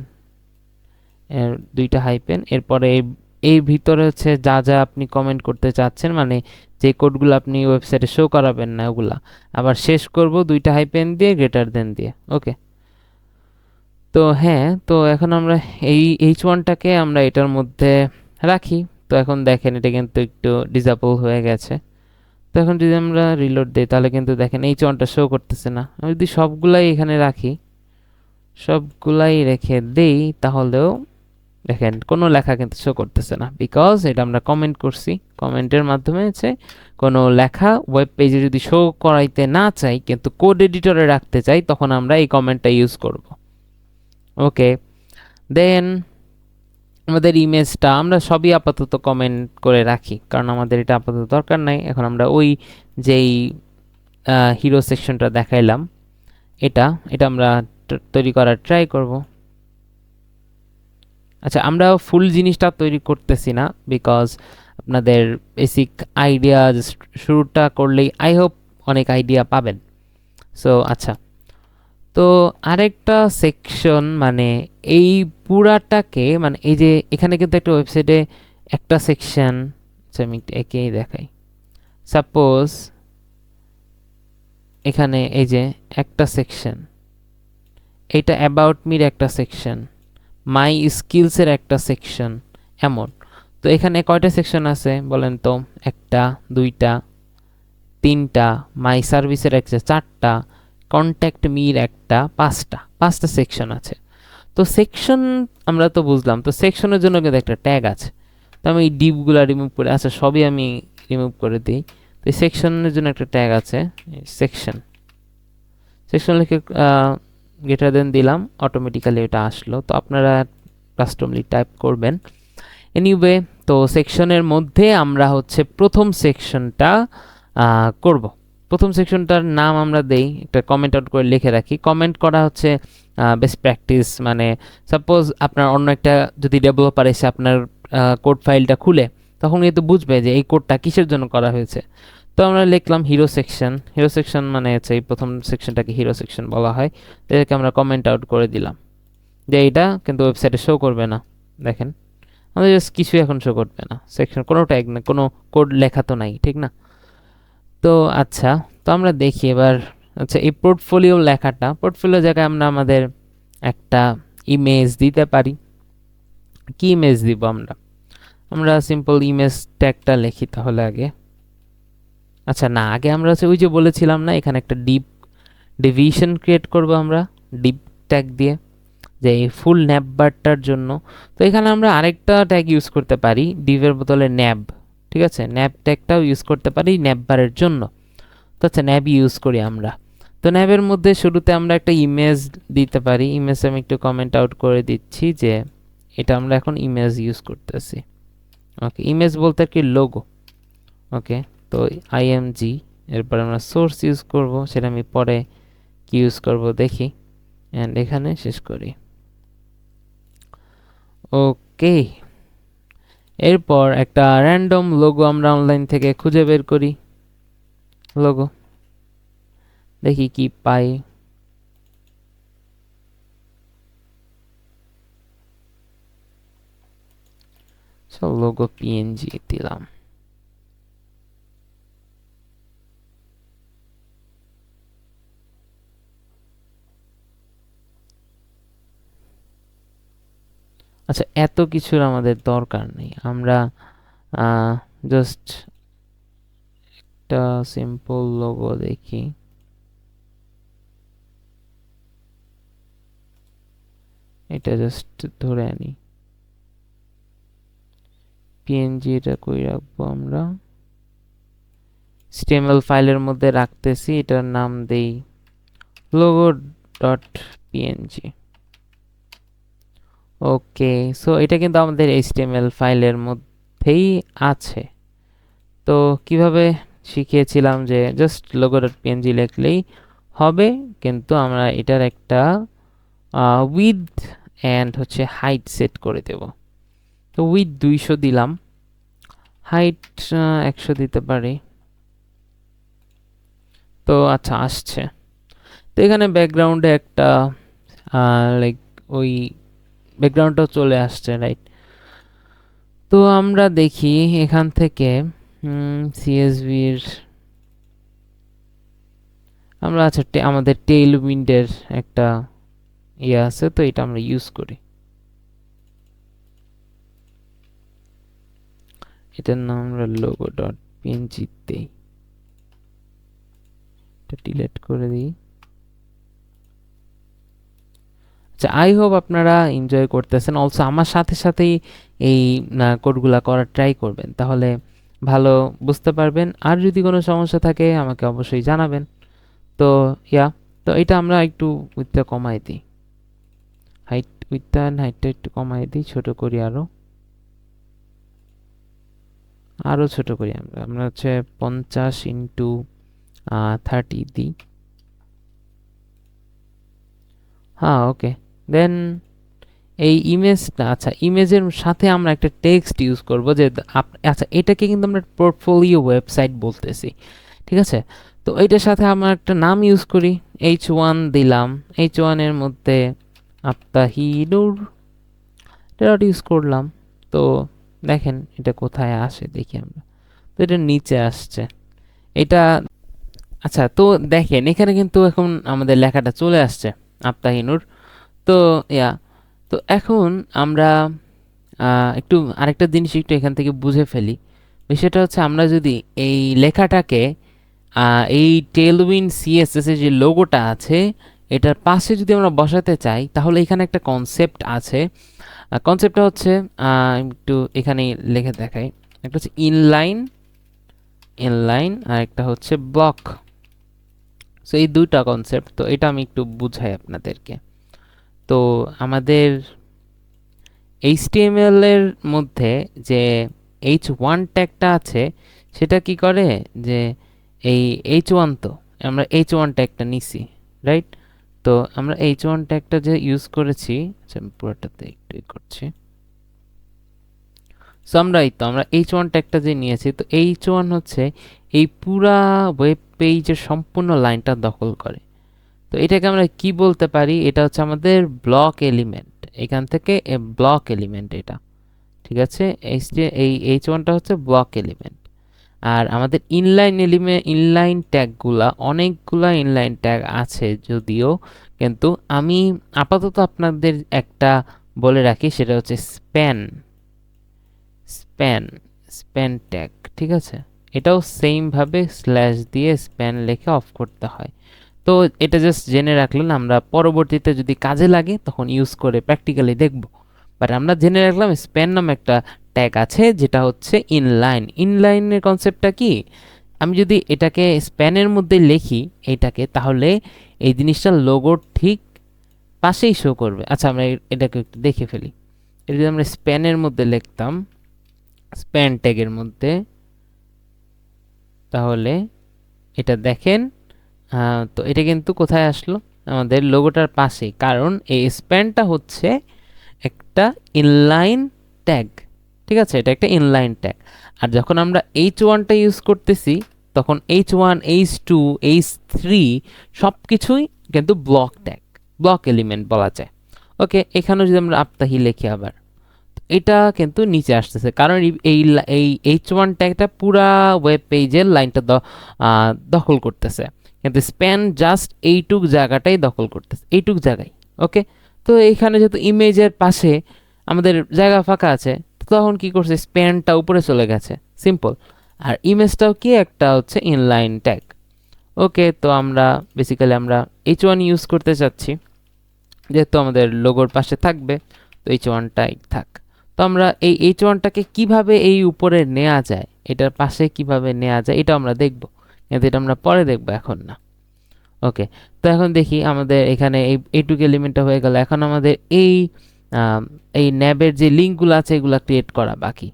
এর দুইটা হাইপেন, এরপরে এই ভিতরে হচ্ছে যা যা আপনি কমেন্ট করতে চাচ্ছেন, মানে যে কোডগুলো আপনি ওয়েবসাইটে শো করাবেন না ওগুলা, আবার শেষ করব দুইটা হাইপেন দিয়ে, গ্রেটার দেন দিয়ে। ওকে, তো হ্যাঁ, তো এখন আমরা এই H1টাকে আমরা এটার মধ্যে রাখি। তো এখন দেখেন এটা কিন্তু একটু ডিসেবল হয়ে গেছে। তো এখন যদি আমরা রিলোড দিই তাহলে কিন্তু দেখেন H1টা শো করতেছে না। আমি যদি সবগুলাই এখানে রাখি, সবগুলাই রেখে দেই, তাহলেও দেখেন কোনো লেখা কিন্তু শো করতেছে না, বিকজ এটা আমরা কমেন্ট করছি। কমেন্টের মাধ্যমে হচ্ছে কোনো লেখা ওয়েব পেজে যদি শো করাইতে না চাই কিন্তু কোড এডিটরে রাখতে চাই, তখন আমরা এই কমেন্টটা ইউজ করব। ওকে, দেন আমাদের ইমেজটা আমরা সবই আপাতত কমেন্ট করে রাখি, কারণ আমাদের এটা আপাতত দরকার নাই। এখন আমরা ওই যেই হিরো সেকশনটা দেখাইলাম, এটা এটা আমরা তৈরি করার ট্রাই করব। আচ্ছা, আমরা ফুল জিনিসটা তৈরি করতেছি না, বিকজ আপনাদের বেসিক আইডিয়া শুরুটা করলেই আই হোপ অনেক আইডিয়া পাবেন। সো আচ্ছা, তো আরেকটা সেকশন মানে এই পুরাটাকে মানে এই যে এখানে কিন্তু একটা ওয়েবসাইটে একটা সেকশন, আমি একেই দেখাই। সাপোজ এখানে এই যে একটা সেকশন, এটা অ্যাবাউট মির একটা সেকশন, মাই স্কিলসের একটা সেকশন, এমন। তো এখানে কয়টা সেকশন আছে বলেন তো? একটা, দুইটা, তিনটা, মাই সার্ভিসের একটা চারটা, কন্ট্যাক্ট মির একটা পাঁচটা সেকশন আছে। তো সেকশন আমরা তো বুঝলাম, তো সেকশনের জন্য কিন্তু একটা ট্যাগ আছে। তো আমি এই ডিপগুলো রিমুভ করে, আচ্ছা সবই আমি রিমুভ করে দিই। তো এই সেকশনের জন্য একটা ট্যাগ আছে সেকশন। সেকশন লিখে গ্রেটার দেন দিলাম, অটোমেটিক্যালি এটা আসলো। তো আপনারা কাস্টমলি টাইপ করবেন। এনিওয়ে, তো সেকশনের মধ্যে আমরা হচ্ছে প্রথম সেকশনটা করব। প্রথম সেকশনটার নাম আমরা দেই, একটা কমেন্ট আউট করে লিখে রাখি। কমেন্ট করা হচ্ছে বেস্ট প্র্যাকটিস, মানে সাপোজ আপনার অন্য একটা যদি ডেভেলপার এসে আপনার কোড ফাইলটা খুলে, তখন কিন্তু বুঝবে যে এই কোডটা কিসের জন্য করা হয়েছে। তো আমরা লিখলাম হিরো সেকশন। হিরো সেকশন মানে হচ্ছে এই প্রথম সেকশনটাকে হিরো সেকশন বলা হয়। এটাকে আমরা কমেন্ট আউট করে দিলাম যে এইটা কিন্তু ওয়েবসাইটে শো করবে না। দেখেন আমাদের জাস্ট কিছুই এখন শো করবে না, সেকশন কোনো ট্যাগ না, কোনো কোড লেখা তো নাই, ঠিক না? তো আচ্ছা, তো আমরা দেখি এবার। আচ্ছা, এই পোর্টফোলিও লেখাটা, পোর্টফোলিও জায়গায় আমরা আমাদের একটা ইমেজ দিতে পারি। কি ইমেজ দিব আমরা? আমরা সিম্পল ইমেজ ট্যাগটা লিখি তাহলে আগে। আচ্ছা না, আগে আমরা হচ্ছে ওই যে বলেছিলাম না, এখানে একটা ডিভিশন ক্রিয়েট করব আমরা ডিপ ট্যাগ দিয়ে, যে এই ফুল ন্যাব বারটার জন্য। তো এখানে আমরা আরেকটা ট্যাগ ইউজ করতে পারি, ডিভের বদলে ন্যাব। ঠিক আছে, ন্যাব ট্যাগটাও ইউজ করতে পারি ন্যাব বারের জন্য। তো আচ্ছা, ন্যাব ইউজ করি আমরা। তো ন্যাবের মধ্যে শুরুতে আমরা একটা ইমেজ দিতে পারি। ইমেজ আমি একটু কমেন্ট আউট করে দিচ্ছি যে এটা আমরা এখন ইমেজ ইউজ করতেছি। ওকে, ইমেজ বলতে কি লোগো। ওকে, তো আইএমজি, এরপর আমরা সোর্স ইউজ করব, সেটা আমি পরে কি ইউজ করব দেখি, অ্যান্ড এখানে শেষ করি। ওকে, এরপর একটা র্যান্ডম লোগো আমরা অনলাইন থেকে খুঁজে বের করি। লোগো দেখি কি পাই। লোগো পিএনজি দিলাম। আচ্ছা, এত কিছুর আমাদের দরকার নেই, আমরা জাস্ট একটা সিম্পল লোগো দেখি। এটা জাস্ট ধরে আনি, পিএনজি এটা কই রাখবো আমরা, HTML ফাইলের মধ্যে রাখতেছি, এটার নাম দেই লোগো ডট পিএনজি। ওকে, সো এটা কিন্তু আমাদের HTML ফাইলের মধ্যেই আছে। তো কিভাবে শিখিয়েছিলাম যে জাস্ট লোগো ডট পিএনজি লিখলেই হবে, কিন্তু আমরা এটার একটা উইথ অ্যান্ড হচ্ছে হাইট সেট করে দেব। তো উইথ 200 দিলাম, হাইট 100 দিতে পারি। তো আচ্ছা, আসছে। তো এখানে ব্যাকগ্রাউন্ডে একটা লাইক ওই ব্যাকগ্রাউন্ডটাও চলে আসছে, রাইট? তো আমরা দেখি এখান থেকে সিএসভির আমরা আচ্ছা আমাদের টেইল উইন্ডের একটা ইয়ে আছে, তো এটা আমরা ইউজ করি। এটার নাম আমরা লোগো ডট পিএনজি দেই, এটা ডিলিট করে দিই। আচ্ছা, আই হোপ আপনারা এনজয় করতেছেন। অলসো আমার সাথে সাথেই এই কোডগুলা করার ট্রাই করবেন, তাহলে ভালো বুঝতে পারবেন। আর যদি কোনো সমস্যা থাকে আমাকে অবশ্যই জানাবেন। তো তো এটা আমরা একটু উইথটা কমাই দিই, হাইটটা একটু কমাই দিই, ছোট করি, আরো ছোট করি। আমরা হচ্ছে 50x30 দিই। হ্যাঁ, ওকে। দেন এই ইমেজটা, আচ্ছা ইমেজের সাথে আমরা একটা টেক্সট ইউজ করব যে আচ্ছা এটাকে কিন্তু আমরা পোর্টফোলিও ওয়েবসাইট বলতেছি, ঠিক আছে? তো এইটার সাথে আমরা একটা নাম ইউজ করি, H1 দিলাম, H1 এর মধ্যে আফতাহিনুর ডট ইউজ করলাম। তো দেখেন এটা কোথায় আসে, দেখি আমরা। তো এটা নিচে আসছে এটা। আচ্ছা, তো দেখেন এখানে কিন্তু এখন আমাদের লেখাটা চলে আসছে আফতাহিনুর। তো তো এখন আমরা একটু আরেকটা জিনিস একটু এখান থেকে বুঝে ফেলি। বিষয়টা হচ্ছে আমরা যদি এই লেখাটাকে এই টেলউইন সিএসএস এর যে লোগোটা আছে এটার পাশে যদি আমরা বসাতে চাই, তাহলে এখানে একটা কনসেপ্ট আছে। কনসেপ্টটা হচ্ছে একটু এখানে লিখে দেখাই। একটা হচ্ছে ইনলাইন আর একটা হচ্ছে ব্লক। সো এই দুইটা কনসেপ্ট, তো এটা আমি একটু বুঝাই আপনাদেরকে। তো আমাদের HTML এর মধ্যে যে H1 ট্যাগটা আছে সেটা কি করে, যে এই H1, তো আমরা H1 ট্যাগটা নিছি, রাইট? তো আমরা H1 ট্যাগটা যে ইউজ করেছি, আচ্ছা আমি পুরোটাতে একটু করছি। সো আমরা H1 ট্যাগটা যে নিয়েছি, তো H1 হচ্ছে এই পুরা ওয়েব পেজের সম্পূর্ণ লাইনটা দখল করে। তো এটাকে আমরা কি বলতে পারি, এটা হচ্ছে আমাদের ব্লক এলিমেন্ট। এখান থেকে ব্লক এলিমেন্ট এটা, ঠিক আছে? এই H1টা হচ্ছে ব্লক এলিমেন্ট। আর আমাদের ইনলাইন ট্যাগগুলা, অনেকগুলা ইনলাইন ট্যাগ আছে যদিও, কিন্তু আমি আপাতত আপনাদের একটা বলে রাখি, সেটা হচ্ছে স্প্যান ট্যাগ, ঠিক আছে? এটাও সেম ভাবে স্ল্যাশ দিয়ে স্প্যান লিখে অফ করতে হয়। তো এটা জাস্ট জেনে রাখলেন, আমরা পরবর্তীতে যদি কাজে লাগে তখন ইউজ করে প্র্যাকটিক্যালি দেখব। বাট আমরা জেনে রাখলাম স্প্যান নামে একটা ট্যাগ আছে যেটা হচ্ছে ইনলাইনের কনসেপ্টটা কি, আমি যদি এটাকে স্প্যানের মধ্যে লিখি এইটাকে, তাহলে এই জিনিসটা লোগোর ঠিক পাশেই শো করবে। আচ্ছা, আমরা এটাকে একটু দেখে ফেলি। এটা যদি আমরা স্প্যানের মধ্যে লিখতাম, স্প্যান ট্যাগের মধ্যে, তাহলে এটা দেখেন। তো এটা কিন্তু কোথায় আসলো, আমাদের লোগোটার পাশে, কারণ এই স্প্যানটা হচ্ছে একটা ইনলাইন ট্যাগ, ঠিক আছে? এটা একটা ইনলাইন ট্যাগ। আর যখন আমরা H1টা ইউজ করতেছি, তখন H1, H2, H3 সব কিছুই কিন্তু ব্লক ট্যাগ, ব্লক এলিমেন্ট বলা যায়। ওকে, এখানেও যদি আমরা আফতাহি লিখি আবার, এটা কিন্তু নিচে আসতেছে, কারণ এই H1 ট্যাগটা পুরা ওয়েব পেজের লাইনটা দখল করতেছে, কিন্তু স্প্যান জাস্ট এইটুক জায়গাটাই দখল করতেছে, এইটুক জায়গায়। ওকে, তো এইখানে যেহেতু ইমেজের পাশে আমাদের জায়গা ফাঁকা আছে, তখন কি করছে, স্প্যানটা উপরে চলে গেছে, সিম্পল। আর ইমেজটাও কি একটা হচ্ছে ইনলাইন ট্যাগ। ওকে, তো আমরা বেসিক্যালি আমরা h1 ইউজ করতে চাচ্ছি, যেহেতু আমাদের লোগোর পাশে থাকবে, তো h1টাই থাক। তো আমরা এই h1টাকে কিভাবে এই উপরে নেওয়া যায়, এটার পাশে কিভাবে নেওয়া যায়, এটা আমরা দেখব, কিন্তু এটা আমরা পরে দেখব, এখন না। ওকে, তো এখন দেখি আমাদের এখানে এইটুকু এলিমেন্টটা হয়ে গেল। এখন আমাদের এই ন্যাবের যে লিঙ্কগুলো আছে এগুলো ক্রিয়েট করা বাকি।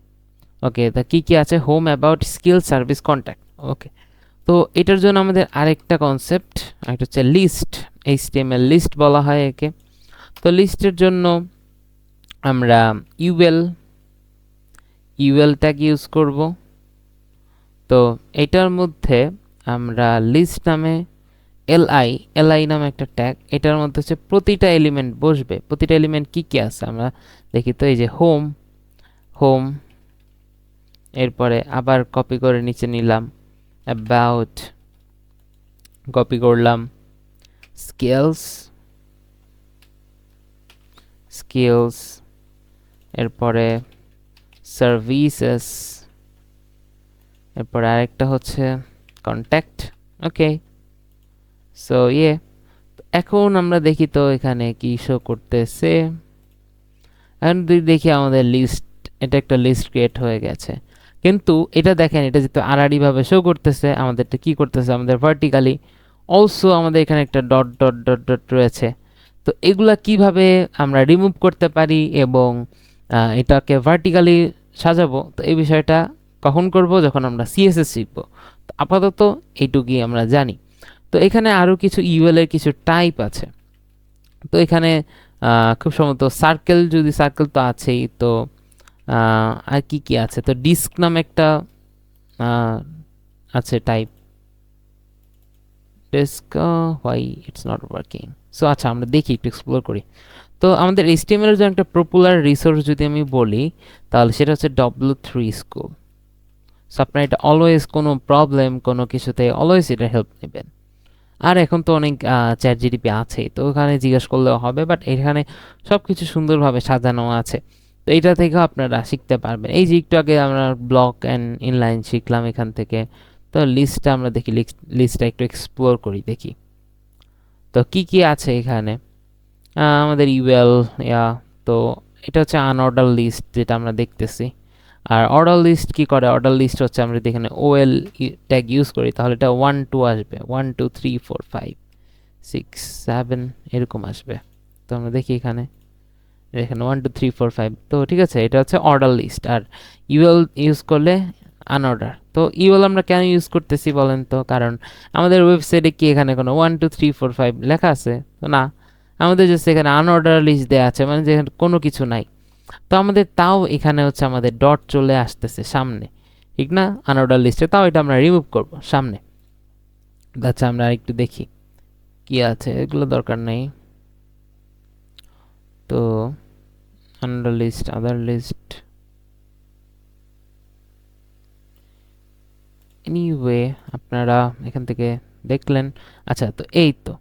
ওকে, তা কি কি আছে, home, about, skill, service, contact. Okay, তো এটার জন্য আমাদের আরেকটা কনসেপ্ট, একটা হচ্ছে লিস্ট, HTML লিস্ট বলা হয় একে। তো লিস্টের জন্য আমরা ইউএল ট্যাগ ইউজ করব। তো এটার মধ্যে আমরা লিস্ট নামে এলআই নামে একটা ট্যাগ, এটার মধ্যে হচ্ছে প্রতিটা এলিমেন্ট বসবে। প্রতিটা এলিমেন্ট কি কি আছে আমরা দেখি। তো এই যে হোম, এরপরে আবার কপি করে নিচে নিলাম, অ্যাবাউট কপি করলাম, স্কিলস, এরপরে সার্ভিসেস, এরপরে আরেকটা হচ্ছে কন্ট্যাক্ট। ওকে, সো এখন আমরা দেখি তো এখানে কি শো করতেছে। এখন দেখি আমাদের লিস্ট, এটা একটা লিস্ট ক্রিয়েট হয়ে গেছে। কিন্তু এটা দেখেন, এটা যেহেতু আড়াআড়ি ভাবে শো করতেছে, আমাদেরটা কি করতেছে, আমাদের ভার্টিক্যালি অলসো আমাদের এখানে একটা ডট ডট ডট ডট রয়েছে। তো এগুলা কিভাবে আমরা রিমুভ করতে পারি এবং এটাকে ভার্টিক্যালি সাজাবো, তো এই বিষয়টা কখন করব, যখন আমরা সিএসএস শিখবো। তো আপাতত এইটুকুই আমরা জানি। তো এখানে আরও কিছু ইউএল এর কিছু টাইপ আছে। তো এখানে খুব সম্ভবত সার্কেল তো আছেই। তো আর কি কি আছে, তো ডিস্ক নামে একটা আছে type, disk, why it's not working. So আচ্ছা, আমরা দেখি, একটু এক্সপ্লোর করি। তো আমাদের HTML এর জন্য একটা পপুলার রিসোর্স যদি আমি বলি, তাহলে সেটা হচ্ছে W3 School। সো আপনার এটা অলওয়েজ কোনো প্রবলেম কোনো কিছুতে অলওয়েজ এটা হেল্প নেবেন। আর এখন তো অনেক চ্যাট জিডিপি আছে, তো ওখানে জিজ্ঞেস করলেও হবে, বাট এখানে সব কিছু সুন্দরভাবে সাজানো আছে। তো এটা থেকেও আপনারা শিখতে পারবেন। এই যে একটু আগে আমরা ব্লক অ্যান্ড ইনলাইন শিখলাম এখান থেকে। তো লিস্টটা আমরা দেখি, লিস্টটা একটু এক্সপ্লোর করি, দেখি তো কি কি আছে এখানে। আমাদের ইউএল, তো এটা হচ্ছে আনঅর্ডার লিস্ট যেটা আমরা দেখতেছি। আর অর্ডার লিস্ট কি করে, অর্ডার লিস্ট হচ্ছে আমরা যদি এখানে ওএল ট্যাগ ইউজ করি, তাহলে এটা 1 2 আসবে, 1 2 3 4 5 6 7 এরকম আসবে। তো আমরা দেখি এখানে 1 2 3 4 5। তো ঠিক আছে, এটা হচ্ছে অর্ডার লিস্ট। আর ইউএল ইউজ করলে আনঅর্ডার। তো ইউএল আমরা কেন ইউজ করতেছি বলেন তো, কারণ আমাদের ওয়েবসাইটে কি এখানে কোনো 1 2 3 4 5 লেখা আছে? তো না, আমাদের জাস্ট এখানে আনঅর্ডার লিস্ট দেওয়া আছে, মানে যেখানে কোনো কিছু নাই। তো আমাদের তাও এখানে হচ্ছে আমাদের ডট চলে আসতেছে সামনে, ঠিক না, আনঅর্ডার লিস্টে। তাও এটা আমরা রিমুভ করব সামনে। আচ্ছা, আমরা একটু দেখি কি আছে, এগুলো দরকার নেই। তো আনঅর্ডার লিস্ট, আদার লিস্ট, এনিওয়ে আপনারা এখান থেকে দেখলেন। আচ্ছা, তো এই তো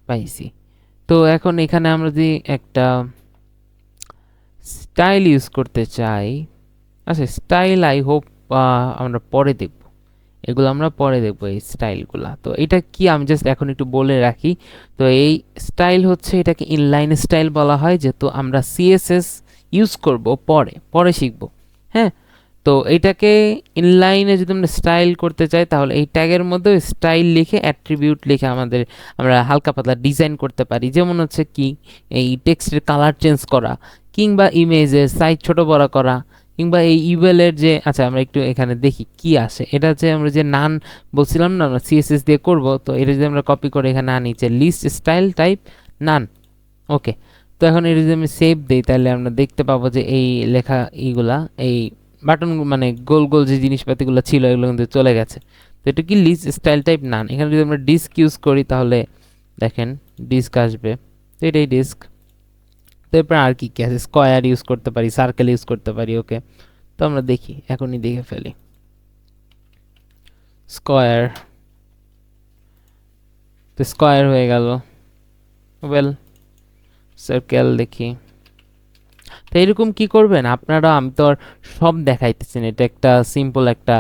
পাইছি। তো এখন এখানে আমরা যদি একটা স্টাইল ইউজ করতে চাই, আচ্ছা স্টাইল আই হোপ আমরা পরে দেখব, এগুলো আমরা পরে দেখবো এই স্টাইলগুলা। তো এটা কি আমি জাস্ট এখন একটু বলে রাখি। তো এই স্টাইল হচ্ছে, এটাকে ইনলাইন স্টাইল বলা হয়, যেহেতু আমরা সিএসএস ইউজ করব পরে পরে শিখব। হ্যাঁ, তো এটাকে ইনলাইনে যদি আমরা স্টাইল করতে চাই, তাহলে এই ট্যাগের মধ্যে স্টাইল লিখে অ্যাট্রিবিউট লিখে আমরা হালকা পাতলা ডিজাইন করতে পারি। যেমন হচ্ছে কি, এই টেক্সটের কালার চেঞ্জ করা, কিংবা ইমেজের সাইজ ছোট বড় করা, কিংবা এই ইউএলের যে, আচ্ছা আমরা একটু এখানে দেখি কি আসে। এটা হচ্ছে আমরা যে নান বলছিলাম না, আমরা সিএসএস দিয়ে করব। তো এটা যদি আমরা কপি করে এখানে আনি, যে লিস্ট স্টাইল টাইপ নান। ওকে, তো এখন এটা যদি আমি সেভ দিই, তাহলে আমরা দেখতে পাবো যে এই লেখা এইগুলা, এই বাটন মানে গোল গোল যে জিনিসপাতিগুলো ছিল এগুলো কিন্তু চলে গেছে। তো এটা কি লিস্ট স্টাইল টাইপ নান। এখানে যদি আমরা ডিস্ক ইউজ করি, তাহলে দেখেন ডিস্ক আসবে। তো এটাই ডিস্ক। তো এরপর আর কি কি আছে, স্কোয়ার ইউজ করতে পারি, সার্কেল ইউজ করতে পারি। ওকে, তো আমরা দেখি, এখনই দেখে ফেলি। স্কোয়ার, তো স্কোয়ার হয়ে গেল। ওয়েল, সার্কেল দেখি। তো এরকম কি করবেন আপনারা, আমি তো আর সব দেখাইতেছি না, এটা একটা সিম্পল একটা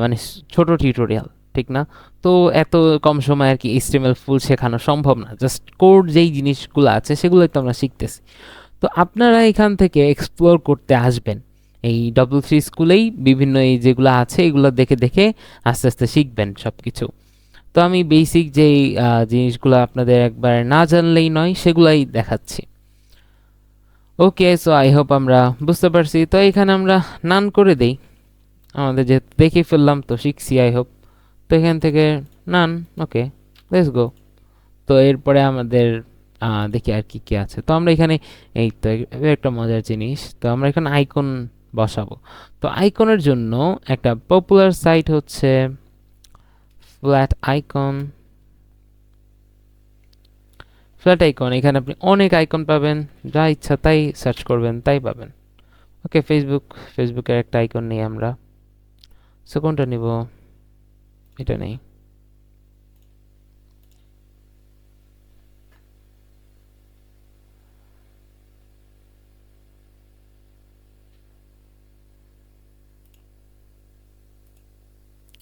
মানে ছোট টিউটোরিয়াল, ঠিক না? তো এত কম সময় আর কি এইচটিএমএল ফুল শেখানো সম্ভব না, জাস্ট কোর যেই জিনিসগুলো আছে সেগুলোই তো আমরা শিখতেছি। তো আপনারা এখান থেকে এক্সপ্লোর করতে আসবেন, এই ডব্লিউ থ্রি স্কুলেই বিভিন্ন এই যেগুলো আছে এগুলো দেখে দেখে আস্তে আস্তে শিখবেন সব কিছু। তো আমি বেসিক যেই জিনিসগুলো আপনাদের একবার না জানলেই নয় সেগুলাই দেখাচ্ছি। ওকে, সো আই হোপ আমরা বুঝতে পারছি। তো এখানে আমরা নান করে দেই, আমাদের যে দেখে ফেললাম তো শিখছি আই হোপ। তো এখান থেকে নান, ওকে লেটস গো। তো এরপরে আমাদের দেখি আর কি কি আছে। তো আমরা এখানে এই তো একটা মজার জিনিস, তো আমরা এখানে আইকন বসাবো। তো আইকনের জন্য একটা পপুলার সাইট হচ্ছে ফ্ল্যাট আইকন। ফ্ল্যাট আইকন, এখানে আপনি অনেক আইকন পাবেন, যা ইচ্ছা তাই সার্চ করবেন তাই পাবেন। ওকে, ফেসবুকের একটা আইকন নিই আমরা। সো কোনটা নিব? এটা নেই।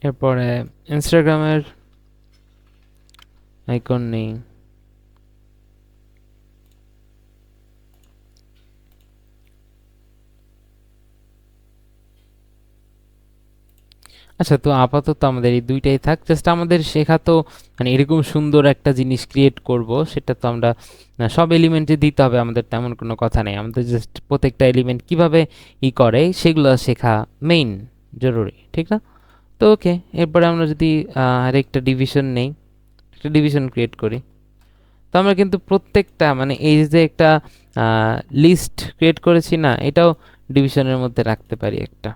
এরপরে ইনস্টাগ্রামের আইকন নেই। আচ্ছা, তো আপাতত আমাদের এই দুইটাই থাক, জাস্ট আমাদের শেখা তো মানে এরকম সুন্দর একটা জিনিস ক্রিয়েট করব, সেটা তো আমরা সব এলিমেন্টে দিতে হবে আমাদের, তেমন কোনো কথা নেই। আমাদের জাস্ট প্রত্যেকটা এলিমেন্ট কিভাবে করে সেগুলো শেখা মেইন জরুরি, ঠিক না? তো ওকে, এরপরে আমরা যদি আরেকটা ডিভিশন নেই, একটা ডিভিশন ক্রিয়েট করি। তো আমরা কিন্তু প্রত্যেকটা মানে এই যে একটা লিস্ট ক্রিয়েট করেছি না, এটাও ডিভিশনের মধ্যে রাখতে পারি একটা।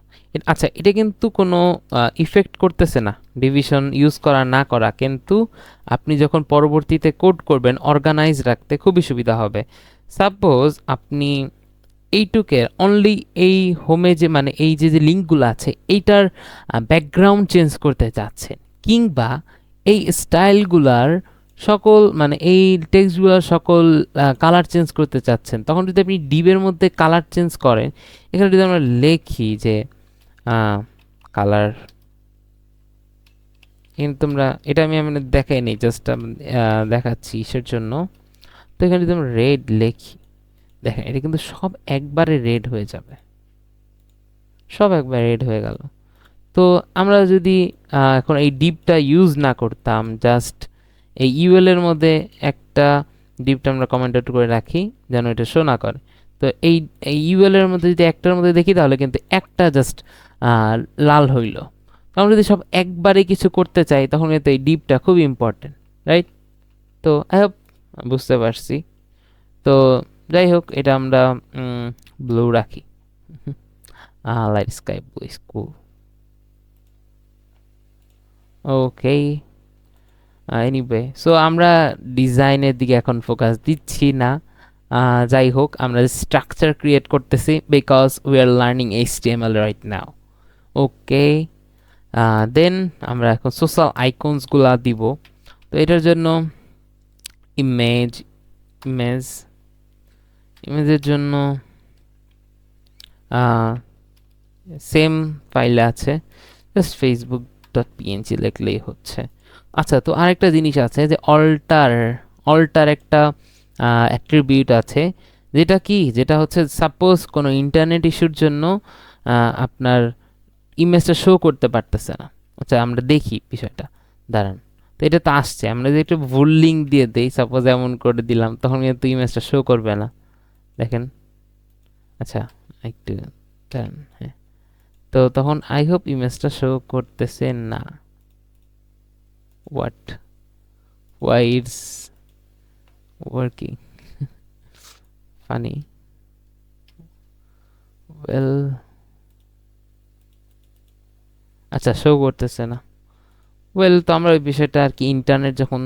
আচ্ছা, এটা কিন্তু কোনো ইফেক্ট করতেছে না ডিভিশন ইউজ করা না করা, কিন্তু আপনি যখন পরবর্তীতে কোড করবেন অর্গানাইজ রাখতে খুবই সুবিধা হবে। সাপোজ আপনি এইটুকের অনলি এই হোমে যে মানে এই যে যে লিঙ্কগুলো আছে এইটার ব্যাকগ্রাউন্ড চেঞ্জ করতে চাচ্ছেন, কিংবা এই স্টাইলগুলার সকল মানে এই টেক্সটগুলোর সকল কালার চেঞ্জ করতে চাচ্ছেন, তখন যদি আপনি ডিবের মধ্যে কালার চেঞ্জ করেন, এখানে যদি আমরা লিখি যে কালার, কিন্তু তোমরা এটা আমি দেখাই নেই, জাস্ট দেখাচ্ছি ইসের জন্য। তো এখানে যদি আমরা রেড লিখি, দেখেন এটা কিন্তু সব একবারে রেড হয়ে যাবে, সব একবারে রেড হয়ে গেল। তো আমরা যদি এখন এই ডিপটা ইউজ না করতাম, জাস্ট এই ইউএল এর মধ্যে একটা ডিপটা আমরা কমেন্ট আউট করে রাখি যেন এটা শো না করে। তো এই ইউএল এর মধ্যে যদি একটার মধ্যে দেখি তাহলে কিন্তু একটা জাস্ট লাল হইল। আমরা যদি সব একবারে কিছু করতে চাই তখন কিন্তু এই ডিপটা খুব ইম্পর্টেন্ট, রাইট? তো আই হোপ বুঝতে পারছি। তো যাই হোক, এটা আমরা ব্লু রাখি, লাইট স্কাই ব্লু স্কুল। ওকে, এনিওয়ে, সো আমরা ডিজাইনের দিকে এখন ফোকাস দিচ্ছি না। যাই হোক, আমরা স্ট্রাকচার ক্রিয়েট করতেছি because we are learning HTML right now. Okay, then আমরা এখন সোশ্যাল আইকনসগুলা দিব। তো এটার জন্য ইমেজের জন্য সেম ফাইলে আছে, জাস্ট ফেসবুক ডট পিএনজি লিখলেই হচ্ছে। আচ্ছা, তো আরেকটা জিনিস আছে যে অল্টার একটা অ্যাট্রিবিউট আছে, যেটা হচ্ছে সাপোজ কোনো ইন্টারনেট ইস্যুর জন্য আপনার ইমেজটা শো করতে পারতেছে না। আচ্ছা, আমরা দেখি বিষয়টা, দাঁড়ান। তো এটা তো আসছে, আমরা যদি একটু ভুল লিঙ্ক দিয়ে দিই, সাপোজ এমন করে দিলাম, তখন কিন্তু ইমেজটা শো করবে না, দেখেন। আচ্ছা, একটু দাঁড়ান, হ্যাঁ। তো তখন আই হোপ ইমেজটা শো করতেছে না। why it's working funny, well, আচ্ছা শো করতেছে না। তো আমরা ওই বিষয়টা আর কি, ইন্টারনেট যখন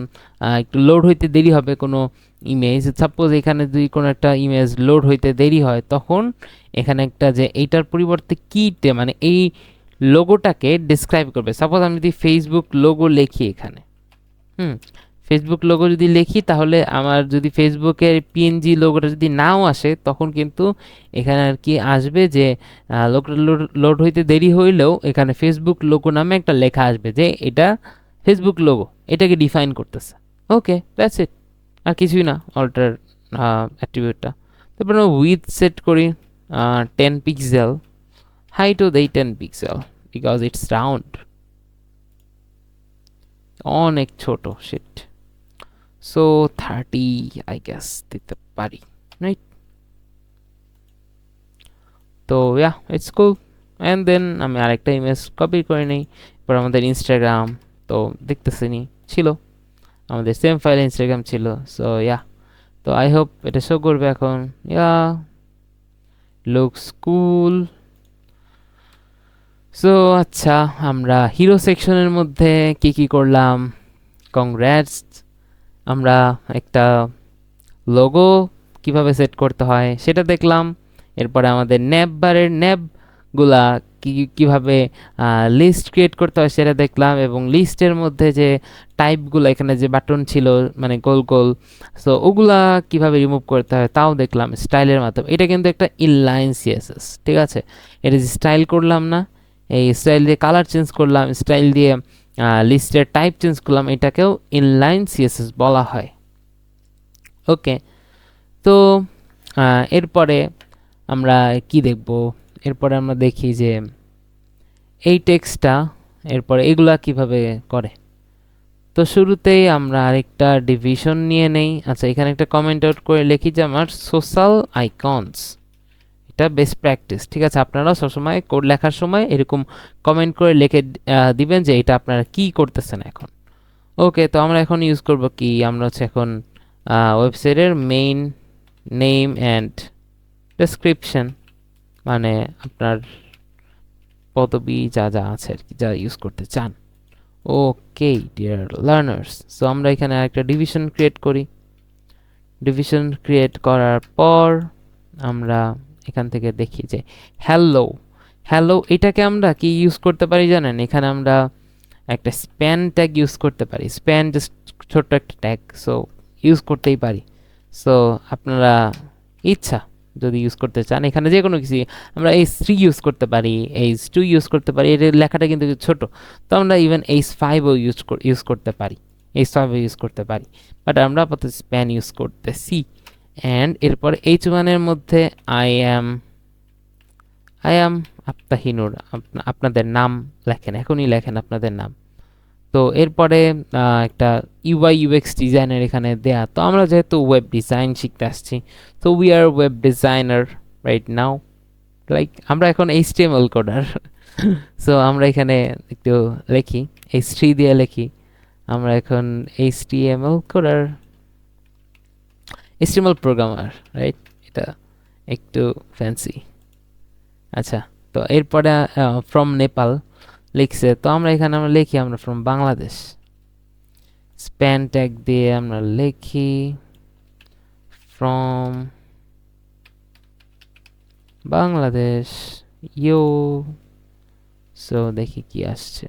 একটু লোড হইতে দেরি হবে কোনো ইমেজ, সাপোজ এখানে যদি কোনো একটা ইমেজ লোড হইতে দেরি হয়, তখন এখানে একটা যে এইটার পরিবর্তে কিতে মানে এই লোগোটাকে ডিসক্রাইব করবে। সাপোজ আমি যদি ফেসবুক লোগো লিখি এখানে, ফেসবুক লোগো যদি লিখি তাহলে আমার যদি ফেসবুকের পিএনজি লোগোটা যদি নাও আসে তখন কিন্তু এখানে আর কি আসবে যে লোগোটা লোড হইতে দেরি হইলেও এখানে ফেসবুক লোগো নামে একটা লেখা আসবে যে এটা ফেসবুক লোগো, এটাকে ডিফাইন করতেছে। ওকে, দ্যাটস ইট, আর কিছুই না অল্টার অ্যাট্রিবিউটটা। তারপর উইথ সেট করি 10 পিক্সেল, হাইটও দেই 10 পিক্সেল বিকজ ইটস রাউন্ড, অনেক ছোট শিট। সো 30 আই গেস দিতে পারি, রাইট? তো ইয়া, ইটস কুল। অ্যান্ড দেন আমি আরেকটা ইমেজ কপি করে নিই। এরপর আমাদের ইনস্টাগ্রাম তো দেখতেছিনি ছিল, আমাদের সেম ফাইল ইনস্টাগ্রাম ছিল। সো ইয়া, তো আই হোপ এটা শো করবে এখন। ইয়া, লুকস কুল। সো আচ্ছা, আমরা হিরো সেকশনের মধ্যে কি কি করলাম? কংগ্রাটস, আমরা একটা লোগো কিভাবে সেট করতে হয় সেটা দেখলাম। এরপরে আমাদের ন্যাব বারের ন্যাবগুলা কিভাবে লিস্ট ক্রিয়েট করতে হয় সেটা দেখলাম, এবং লিস্টের মধ্যে যে টাইপগুলো এখানে যে বাটন ছিল মানে গোল গোল, সো ওগুলা কিভাবে রিমুভ করতে হয় তাও দেখলাম স্টাইলের মাধ্যমে। এটা কিন্তু একটা ইনলাইন সিএসএস, ঠিক আছে? এটা যে স্টাইল করলাম না, এই স্টাইল দিয়ে কালার চেঞ্জ করলাম, স্টাইল দিয়ে লিস্টের টাইপ চেঞ্জ করলাম, এটাকেও ইনলাইন সিএসএস বলা হয়। ওকে, তো এরপরে আমরা কি দেখব? এরপরে আমরা দেখি যে এই টেক্সটটা এরপরে এগুলা কিভাবে করে। তো শুরুতেই আমরা আরেকটা ডিভিশন নিয়ে নেই। আচ্ছা, এখানে একটা কমেন্ট আউট করে লিখি যে আমার সোশ্যাল আইকনস, এটা বেস্ট প্র্যাকটিস, ঠিক আছে? আপনারা সবসময় কোড লেখার সময় এরকম কমেন্ট করে লিখে দিবেন যে এটা আপনারা কি করতেছেন এখন। ওকে, তো আমরা এখন ইউজ করব কি, আমরা হচ্ছে এখন ওয়েবসাইটের মেইন নেম অ্যান্ড ডেসক্রিপশন, মানে আপনার পদবি যা যা আছে আর কি, যা ইউজ করতে চান। ওকে ডিয়ার লার্নার্স, সো আমরা এখানে একটা ডিভিশন ক্রিয়েট করি। ডিভিশন ক্রিয়েট করার পর আমরা এখান থেকে দেখি যে হ্যালো, হ্যালো এটাকে আমরা কি ইউজ করতে পারি জানেন? এখানে আমরা একটা স্প্যান ট্যাগ ইউজ করতে পারি। স্প্যান জাস্ট ছোট্ট একটা ট্যাগ, সো ইউজ করতেই পারি। সো আপনারা ইচ্ছা যদি ইউজ করতে চান, এখানে যে কোনো কিছু আমরা H3 ইউজ করতে পারি, H2 ইউজ করতে পারি। এর লেখাটা কিন্তু ছোট, তো আমরা ইভেন H5ও ইউজ করতে পারি, H5ও ইউজ করতে পারি, বাট আমরা আপাতত স্প্যান ইউজ করতেছি। অ্যান্ড এরপর H1 এর মধ্যে আই অ্যাম আপ্তাহিনুর, আপনাদের নাম লেখেন, এখনই লেখেন আপনাদের নাম। তো এরপরে একটা ইউআই ইউএক্স ডিজাইনার এখানে দেয়া, তো আমরা যেহেতু ওয়েব ডিজাইন শিখতে আসছি, তো we are web designer right now, like আমরা এখন এইচটিএমএল কোডার। সো আমরা এখানে একটু লিখি, H3 দিয়ে লিখি, আমরা এখন HTML coder, HTML programmer, right? এটা একটু ফ্যান্সি। আচ্ছা, তো এরপরে ফ্রম নেপাল লিখছে, তো আমরা এখানে আমরা লিখি আমরা ফ্রম বাংলাদেশ। স্প্যান ট্যাগ দিয়ে আমরা লিখি ফ্রম বাংলাদেশ, ইউ। সো দেখি কি আসছে।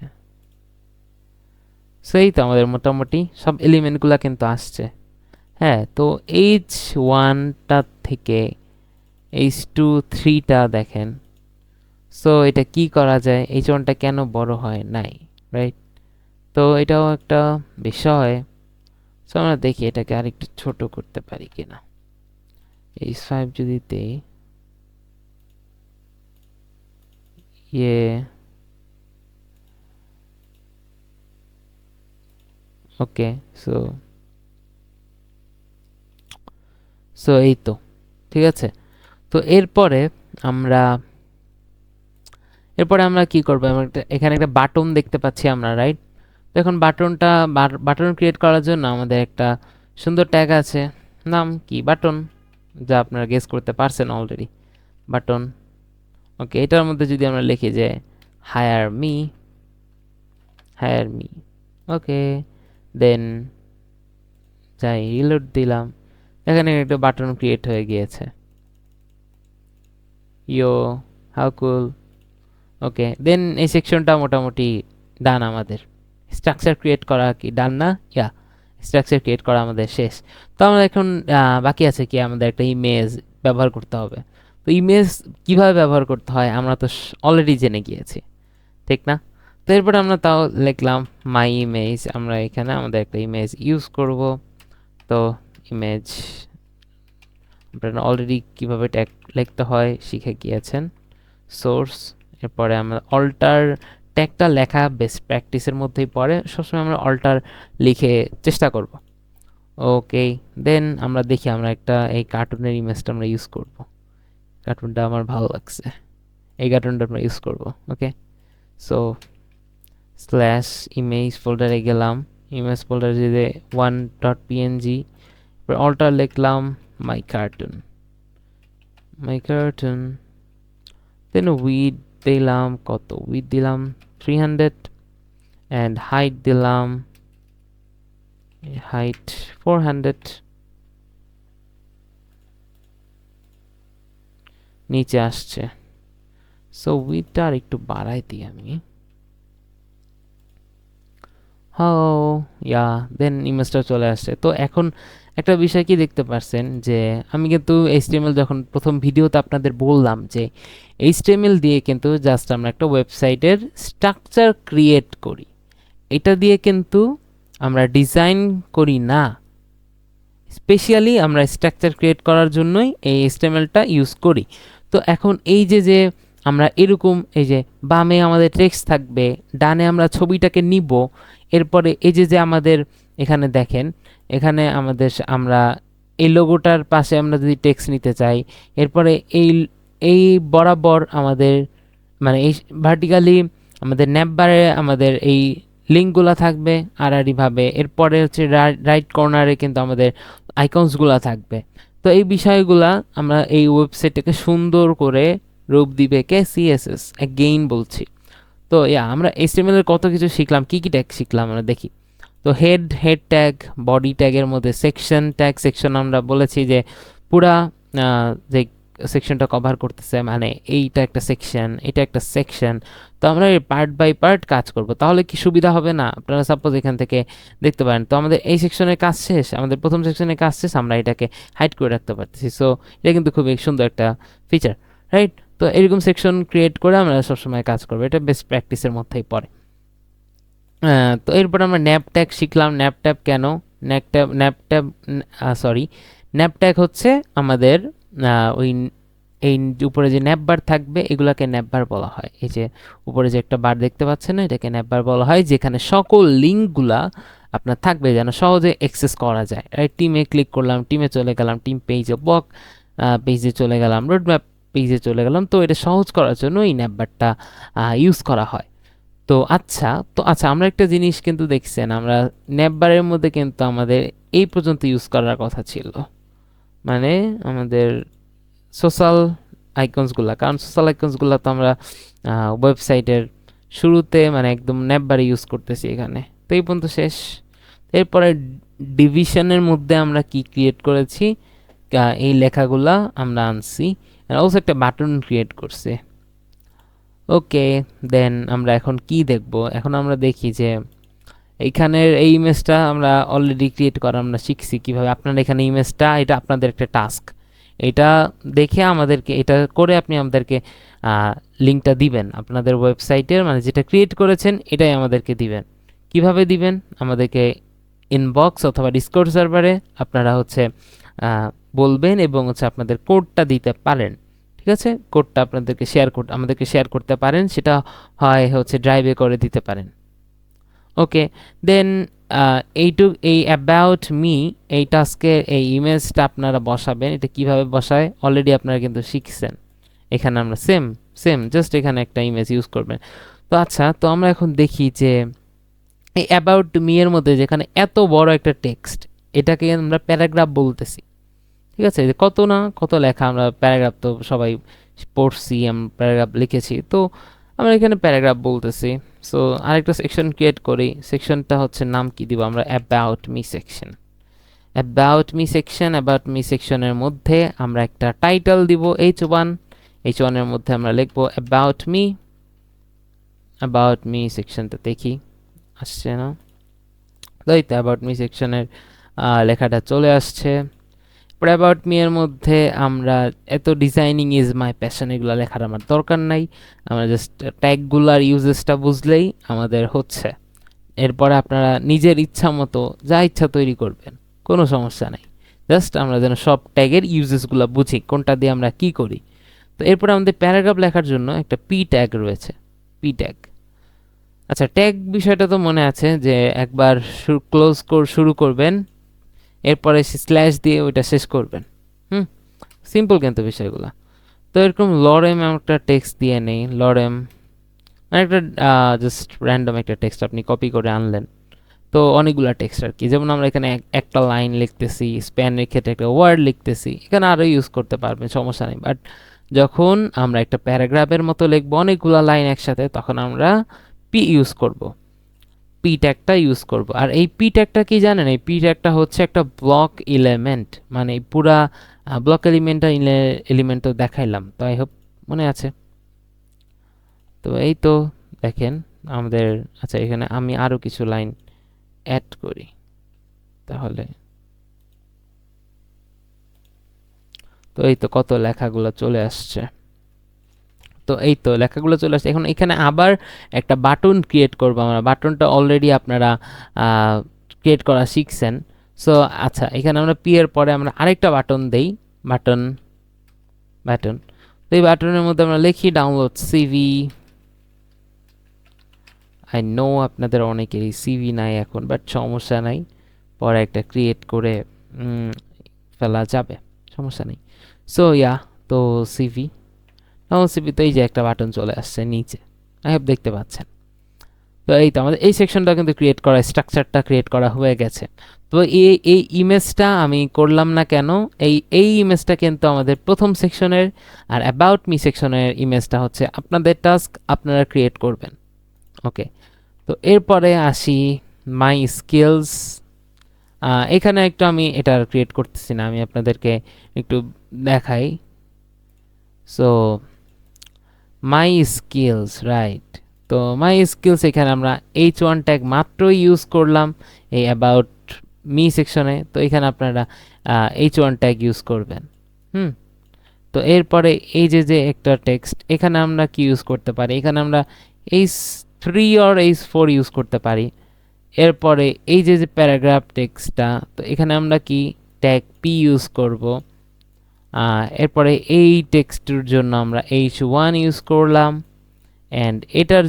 সেই তো আমাদের মোটামুটি সব এলিমেন্টগুলো কিন্তু আসছে। হ্যাঁ, তো H1টা থেকে H2 3টা দেখেন। সো এটা কি করা যায়, H1টা কেন বড় হয় নাই, রাইট? তো এটাও একটা বিষয়। সো আমরা দেখি এটাকে আরেকটু ছোট করতে পারি কিনা। H5 যদি দেই, ওকে, সো এই তো ঠিক আছে। তো এরপরে আমরা কি করবো, এখানে একটা বাটন দেখতে পাচ্ছি আমরা, রাইট? তো এখন বাটন ক্রিয়েট করার জন্য আমাদের একটা সুন্দর ট্যাগ আছে, নাম কি বাটন, যা আপনারা গেস করতে পারছেন অলরেডি, বাটন। ওকে, এটার মধ্যে যদি আমরা লিখি যে হায়ার মি, ওকে, দেন যাই রিলোড দিলাম, এখানে একটা বাটন ক্রিয়েট হয়ে গিয়েছে। ইয়ো, হাউ কুল। ওকে, দেন এই সেকশনটা মোটামুটি ডান, আমাদের স্ট্রাকচার ক্রিয়েট করা কি ডান না? ইয়া, স্ট্রাকচার ক্রিয়েট করা আমাদের শেষ। তো আমরা এখন বাকি আছে কি, আমাদের একটা ইমেজ ব্যবহার করতে হবে। তো ইমেজ কিভাবে ব্যবহার করতে হয় আমরা তো অলরেডি জেনে গিয়েছি, ঠিক না? তো এরপর আমরা তাও লিখলাম মাই ইমেজ, আমরা এখানে আমাদের একটা ইমেজ ইউজ করব। তো ইমেজ আপনারা অলরেডি কীভাবে ট্যাগ লিখতে হয় শিখে গিয়েছেন। সোর্স, এরপরে আমরা অল্টার, ট্যাগটা লেখা বেস্ট প্র্যাকটিসের মধ্যেই পড়ে, সবসময় আমরা অল্টার লিখে চেষ্টা করব। ওকে, দেন আমরা দেখি আমরা একটা এই কার্টুনের ইমেজটা আমরা ইউজ করব। কার্টুনটা আমার ভালো লাগছে, এই কার্টুনটা আমরা ইউজ করব। ওকে, সো স্ল্যাশ ইমেজ ফোল্ডারে গেলাম, ইমেজ ফোল্ডারে যে 1.png, অল্টার লিখলাম মাই কার্টুন, দেন উইড দিলাম কত, উইড দিলাম 300 অ্যান্ড হাইট দিলাম হাইট 400, নিচে আসছে। সো উইডটা আর একটু বাড়াই দিই আমি। দেন ইমেজটা চলে আসছে। তো এখন একটা বিষয় কি দেখতে পারছেন যে আমি কিন্তু HTML যখন প্রথম ভিডিওতে আপনাদের বললাম যে HTML দিয়ে কিন্তু জাস্ট আমরা একটা ওয়েবসাইটের স্ট্রাকচার ক্রিয়েট করি, এটা দিয়ে কিন্তু আমরা ডিজাইন করি না। স্পেশালি আমরা স্ট্রাকচার ক্রিয়েট করার জন্যই এই HTMLটা ইউজ করি। তো এখন এই যে আমরা এরকম এই যে বামে আমাদের টেক্সট থাকবে, ডানে আমরা ছবিটাকে নিব, এরপরে এই যে আমাদের এখানে দেখেন, এখানে আমাদের আমরা এই লোগোটার পাশে আমরা যদি টেক্সট নিতে চাই, এরপরে এই বরাবর আমাদের মানে এই ভার্টিক্যালি আমাদের ন্যাপবারে আমাদের এই লিঙ্কগুলো থাকবে আড়াআড়িভাবে, এরপরে হচ্ছে রাইট কর্নারে কিন্তু আমাদের আইকনসগুলো থাকবে। তো এই বিষয়গুলা আমরা এই ওয়েবসাইটটাকে সুন্দর করে রূপ দিবে কে CSS, অ্যাগেইন বলছি। তো আমরা HTML এর কত কিছু শিখলাম, কি ট্যাগ শিখলাম আমরা দেখি। তো হেড ট্যাগ, বডি ট্যাগের মধ্যে সেকশন ট্যাগ, সেকশন আমরা বলেছি যে পুরা যে সেকশনটা কভার করতেছে, মানে এইটা একটা সেকশন, এটা একটা সেকশন। তো আমরা পার্ট বাই পার্ট কাজ করব, তাহলে কি সুবিধা হবে না? আপনারা সাপোজ এখান থেকে দেখতে পারেন, তো আমাদের এই সেকশনের কাজ শেষ, আমাদের প্রথম সেকশনের কাজ শেষ, আমরা এটাকে হাইড করে রাখতে পারতেছি। সো এটা কিন্তু খুবই সুন্দর একটা ফিচার, রাইট? তো এরকম সেকশন ক্রিয়েট করে আমরা সবসময় কাজ করবো, এটা বেস্ট প্র্যাকটিসের মধ্যেই পড়ে। তো এরপর আমরা ন্যাপ ট্যাগ শিখলাম। ন্যাপ ট্যাগ কেন? ন্যাপ ট্যাগ হচ্ছে আমাদের ওই এই উপরে যে ন্যাপ বার থাকবে এগুলাকে ন্যাপ বার বলা হয়। এই যে উপরে যে একটা বার দেখতে পাচ্ছেন না, এটাকে ন্যাপ বার বলা হয়, যেখানে সকল লিঙ্কগুলা আপনার থাকবে যেন সহজে অ্যাক্সেস করা যায়। রাইট, টিমে ক্লিক করলাম, টিমে চলে গেলাম, টিম পেজে বক পেজে চলে গেলাম, রোডম্যাপ পেজে চলে গেলাম। তো এটা সহজ করার জন্য এই ন্যাপ বারটা ইউজ করা হয়। তো আচ্ছা আমরা একটা জিনিস কিন্তু দেখছেন, আমরা ন্যাপবারের মধ্যে কিন্তু আমাদের এই পর্যন্ত ইউজ করার কথা ছিল, মানে আমাদের সোশ্যাল আইকনসগুলো, কারণ সোশ্যাল আইকনসগুলো তো আমরা ওয়েবসাইটের শুরুতে মানে একদম ন্যাপবারে ইউজ করতেছি এখানে। তো এই পর্যন্ত শেষ। এরপরে ডিভিশনের মধ্যে আমরা কি ক্রিয়েট করেছি, এই লেখাগুলা আমরা আনছি, অলসো একটা বাটন ক্রিয়েট করছি। ওকে, দেন আমরা এখন কি দেখব? এখন আমরা দেখি যে এইখানের এই ইমেজটা আমরা অলরেডি ক্রিয়েট করা আমরা শিখছি কিভাবে। আপনারা এখানে ইমেজটা, এটা আপনাদের একটা টাস্ক, এটা দেখে আমাদেরকে, এটা করে আপনি আমাদেরকে লিঙ্কটা দিবেন আপনাদের ওয়েবসাইটের, মানে যেটা ক্রিয়েট করেছেন এটাই আমাদেরকে দিবেন। কিভাবে দিবেন? আমাদেরকে ইনবক্স অথবা ডিসকর্ড সার্ভারে আপনারা হচ্ছে বলবেন এবং হচ্ছে আপনাদের কোডটা দিতে পারেন। ঠিক আছে, কোডটা আপনাদেরকে আমাদেরকে শেয়ার করতে পারেন, সেটা হয় হচ্ছে ড্রাইভে করে দিতে পারেন। ওকে, দেন এই অ্যাবাউট মি এই টাস্কে এই ইমেজটা আপনারা বসাবেন। এটা কিভাবে বসায় অলরেডি আপনারা কিন্তু শিখছেন। এখানে আমরা সেম জাস্ট এখানে একটা ইমেজ ইউজ করবেন। তো আচ্ছা, তো আমরা এখন দেখি যে এই অ্যাবাউট মি এর মধ্যে যেখানে এত বড় একটা টেক্সট, এটাকে আমরা প্যারাগ্রাফ বলতেছি। ঠিক আছে, কত লেখা, আমরা প্যারাগ্রাফ তো সবাই পড়ছি, আমরা প্যারাগ্রাফ লিখেছি, তো আমরা এখানে প্যারাগ্রাফ বলতেছি। সো আরেকটা সেকশন ক্রিয়েট করি, সেকশনটা হচ্ছে নাম কি দিব আমরা, about me section. About me সেকশনের মধ্যে আমরা একটা টাইটেল দিব H1 এর মধ্যে আমরা লিখবো অ্যাবাউট মি সেকশনটা দেখি আসছে না। তো এই তো অ্যাবাউট মি সেকশনের লেখাটা চলে আসছে। পরে অ্যাবাউট মি এর মধ্যে আমরা এত ডিজাইনিং ইজ মাই প্যাশন এগুলো লেখার আমার দরকার নাই, আমরা জাস্ট ট্যাগগুলার ইউজেসটা বুঝলেই আমাদের হচ্ছে। এরপরে আপনারা নিজের ইচ্ছা মতো যা ইচ্ছা তৈরি করবেন, কোনো সমস্যা নাই। জাস্ট আমরা যেন সব ট্যাগের ইউজেসগুলো বুঝি, কোনটা দিয়ে আমরা কি করি। তো এরপরে আমাদের প্যারাগ্রাফ লেখার জন্য একটা পি ট্যাগ রয়েছে, পি ট্যাগ। আচ্ছা, ট্যাগ বিষয়টা তো মনে আছে যে একবার শুরু করবেন, এরপরে স্ল্যাশ দিয়ে ওইটা শেষ করবেন। সিম্পল কিন্তু বিষয়গুলো। তো এরকম লরেম একটা টেক্সট দিয়ে নেই, লরেম মানে একটা জাস্ট র্যান্ডম একটা টেক্সট আপনি কপি করে আনলেন। তো অনেকগুলো টেক্সট আর কি, যেমন আমরা এখানে একটা লাইন লিখতেছি, স্প্যানের ক্ষেত্রে একটা ওয়ার্ড লিখতেছি, এখানে আরও ইউজ করতে পারবেন, সমস্যা নেই। বাট যখন আমরা একটা প্যারাগ্রাফের মতো লিখবো অনেকগুলো লাইন একসাথে, তখন আমরা পি ইউজ করব, পি ট্যাগটা ইউজ করব। আর এই পি ট্যাগটা কি জানেন? এই পি ট্যাগটা হচ্ছে একটা ব্লক এলিমেন্ট, মানে পুরা ব্লক এলিমেন্ট তো দেখাইলাম, তো আই হোপ মনে আছে। তো এই তো দেখেন আমাদের, আচ্ছা এখানে আমি আরও কিছু লাইন অ্যাড করি তাহলে। তো এই তো কত লেখাগুলো চলে আসছে। তো এই তো লেখাগুলো চলে আসছে। এখন এখানে আবার একটা বাটন ক্রিয়েট করবো আমরা, বাটনটা অলরেডি আপনারা ক্রিয়েট করা শিখছেন। সো আচ্ছা, এখানে আমরা পি এর পরে আমরা আরেকটা বাটন দেই, বাটন বাটন। তো এই বাটনের মধ্যে আমরা লিখি ডাউনলোড সিভি। আই নো আপনাদের অনেকেরই সিভি নাই এখন, বাট সমস্যা নাই, পরে একটা ক্রিয়েট করে ফেলা যাবে, সমস্যা নেই। সো ইয়া, তো সিভি, সিভিতে এই যে একটা বাটন চলে আসছে নিচে, আই হোপ দেখতে পাচ্ছেন। তো এই তো আমাদের এই সেকশনটা কিন্তু ক্রিয়েট করা, স্ট্রাকচারটা ক্রিয়েট করা হয়ে গেছে। তো এই ইমেজটা আমি করলাম না কেন, এই ইমেজটা কিন্তু আমাদের প্রথম সেকশনের, আর অ্যাবাউট মি সেকশনের ইমেজটা হচ্ছে আপনাদের টাস্ক, আপনারা ক্রিয়েট করবেন। ওকে, তো এরপরে আসি মাই স্কিলস। এখানে একটু আমি এটা ক্রিয়েট করতেছি না, আমি আপনাদেরকে একটু দেখাই। So my skills, right. তো মাই স্কিলস এখানে আমরা H1 ট্যাগ মাত্র ইউজ করলাম এই অ্যাবাউট মি সেকশনে, তো এখানে আপনারা H1 ট্যাগ ইউজ করবেন। তো এরপরে এই যে একটা টেক্সট, এখানে আমরা কি ইউজ করতে পারি? এখানে আমরা H3 or H4 ইউজ করতে পারি। এরপরে এই যে প্যারাগ্রাফ টেক্সটটা, তো এখানে আমরা কি ট্যাগ পি ইউজ করব। এরপরে এই টেক্সটের জন্য আমরা H1 ইউজ করলাম। অ্যান্ড এটার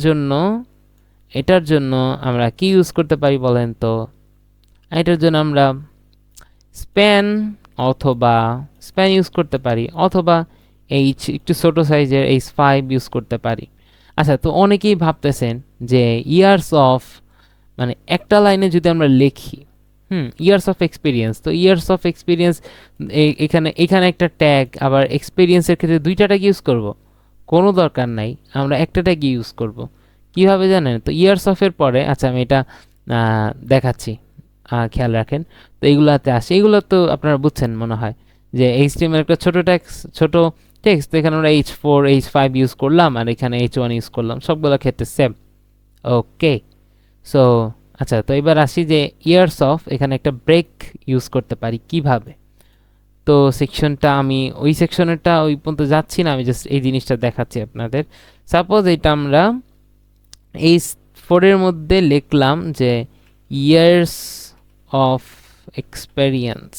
জন্য আমরা কি ইউজ করতে পারি বলেন তো? এটার জন্য আমরা স্প্যান ইউজ করতে পারি, অথবা একটু ছোট সাইজের H5 ইউজ করতে পারি। আচ্ছা, তো অনেকেই ভাবতেছেন যে ইয়ার্স অফ, মানে একটা লাইনে যদি আমরা লিখি ইয়ার্স অফ এক্সপিরিয়েন্স, তো ইয়ার্স অফ এক্সপিরিয়েন্স এখানে একটা ট্যাগ, আবার এক্সপিরিয়েন্সের ক্ষেত্রে দুইটা ট্যাগ ইউজ করব? কোনো দরকার নাই, আমরা একটা ট্যাগ ইউজ করব। কিভাবে জানেন? তো ইয়ার্স অফের পরে, আচ্ছা আমি এটা দেখাচ্ছি, খেয়াল রাখেন। তো এইগুলাতে আসে, এগুলো তো আপনারা বুঝছেন মনে হয়, যে HTML একটা ছোট টেক্সট, তো এখানে আমরা H4 H5 ইউজ করলাম, আর এখানে H1 ইউজ করলাম, সবগুলো ক্ষেত্রে সেম। ওকে, সো আচ্ছা, তো এবার আসি যে ইয়ার্স অফ, এখানে একটা ব্রেক ইউজ করতে পারি কিভাবে। তো সেকশনটা আমি ওই সেকশনেরটা ওই পর্যন্ত যাচ্ছি না, আমি জাস্ট এই জিনিসটা দেখাচ্ছি আপনাদের। সাপোজ এটা আমরা H4 এর মধ্যে লিখলাম যে ইয়ার্স অফ এক্সপেরিয়েন্স,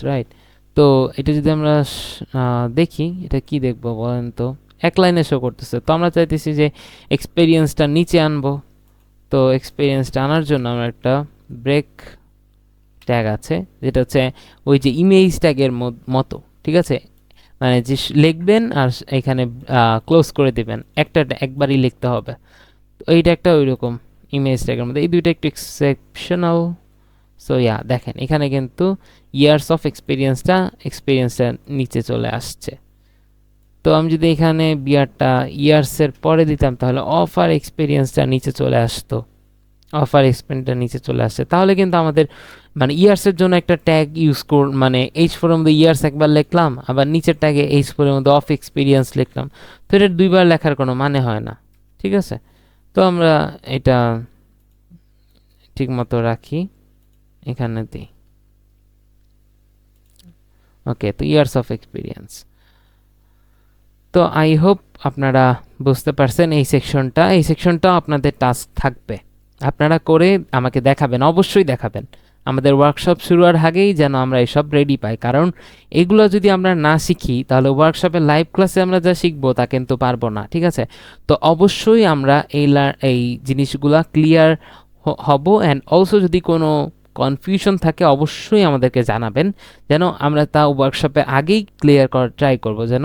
রাইট। তো এটা যদি আমরা দেখি, এটা কি দেখবো বলেন তো? এক লাইনে শো করতেছে, তো আমরা চাইতেছি যে এক্সপেরিয়েন্সটা নিচে আনবো। তো এক্সপেরিয়েন্সটা আনার জন্য আমরা একটা ব্রেক ট্যাগ আছে, যেটা হচ্ছে ওই যে ইমেজ ট্যাগের মতো, ঠিক আছে? মানে যে লিখবেন আর এখানে ক্লোজ করে দেবেন, একবারই লিখতে হবে। তো এই ট্যাগটা ওই রকম ইমেজ ট্যাগের মধ্যে, এই দুইটা একটু এক্সেপশনাল। সো ইয়া, দেখেন এখানে কিন্তু ইয়ার্স অফ এক্সপিরিয়েন্সটা নিচে চলে আসছে। তো আমি যদি এখানে ইয়ার্সের পরে দিতাম, তাহলে অফার এক্সপিরিয়েন্সটা নিচে চলে আসতো, নিচে চলে আসছে। তাহলে কিন্তু আমাদের মানে ইয়ার্সের জন্য একটা ট্যাগ ইউজ মানে H4 এর মধ্যে ইয়ার্স একবার লিখলাম, আবার নিচের ট্যাগে H4 এর মধ্যে অফ এক্সপিরিয়েন্স লিখলাম, তো এটা দুইবার লেখার কোনো মানে হয় না, ঠিক আছে? তো আমরা এটা ঠিক মতো রাখি, এখানে দিই। ওকে, তো ইয়ার্স অফ এক্সপিরিয়েন্স। তো আই হোপ আপনারা বুঝতে পারছেন এই সেকশনটা আপনাদের টাস্ক থাকবে, আপনারা করে আমাকে দেখাবেন, অবশ্যই দেখাবেন আমাদের ওয়ার্কশপ শুরু হওয়ার আগেই, যেন আমরা এসব রেডি পাই। কারণ এগুলো যদি আমরা না শিখি তাহলে ওয়ার্কশপে লাইভ ক্লাসে আমরা যা শিখবো তা কিন্তু পারবো না, ঠিক আছে? তো অবশ্যই আমরা এই জিনিসগুলা ক্লিয়ার হব। অ্যান্ড অলসো যদি কোনো কনফিউশন থাকে অবশ্যই আমাদেরকে জানাবেন, যেন আমরা তা ওয়ার্কশপে আগেই ক্লিয়ার করার ট্রাই করব, যেন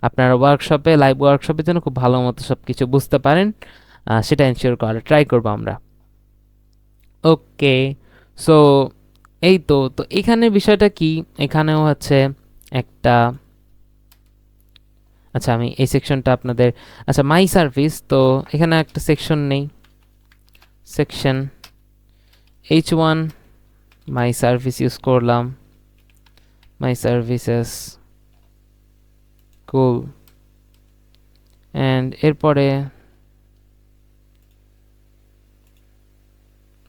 আপনারা ওয়ার্কশপে লাইভ ওয়ার্কশপে যেন খুব ভালো মতো সব কিছু বুঝতে পারেন, সেটা এনশিওর করার ট্রাই করব আমরা। ওকে, সো এই তো তো এখানে বিষয়টা কি, এখানেও হচ্ছে একটা, আচ্ছা আমি এই সেকশনটা আপনাদের, আচ্ছা মাই সার্ভিস, তো এখানে একটা সেকশন নেই, section H1 my service use করলাম, মাই সার্ভিসেস, কুল। অ্যান্ড এরপরে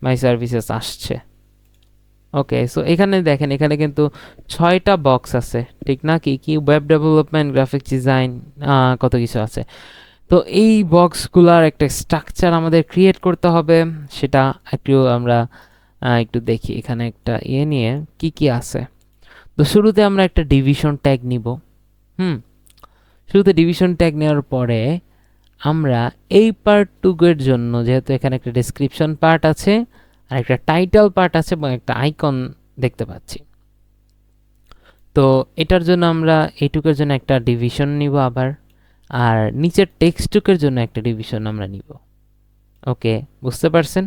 মাই সার্ভিসেস আসছে। ওকে, সো এখানে দেখেন, এখানে কিন্তু 6টা বক্স আছে, ঠিক না? কি কি, ওয়েব ডেভেলপমেন্ট, গ্রাফিক ডিজাইন, কত কিছু আছে। তো এই বক্সগুলার একটা স্ট্রাকচার আমাদের ক্রিয়েট করতে হবে, সেটা একটু আমরা একটু দেখি। এখানে একটা নিয়ে কি কি আছে। তো শুরুতে আমরা একটা ডিভিশন ট্যাগ নিব। শুরুতে ডিভিশন ট্যাগ নেওয়ার পরে আমরা এই পার্টটুকুর জন্য, যেহেতু এখানে একটা ডেসক্রিপশন পার্ট আছে আর একটা টাইটেল পার্ট আছে এবং একটা আইকন দেখতে পাচ্ছি, তো এটার জন্য আমরা এইটুকুর জন্য একটা ডিভিশন নিব আবার, আর নিচের টেক্সটটুকুর জন্য একটা ডিভিশন আমরা নিব। ওকে, বুঝতে পারছেন?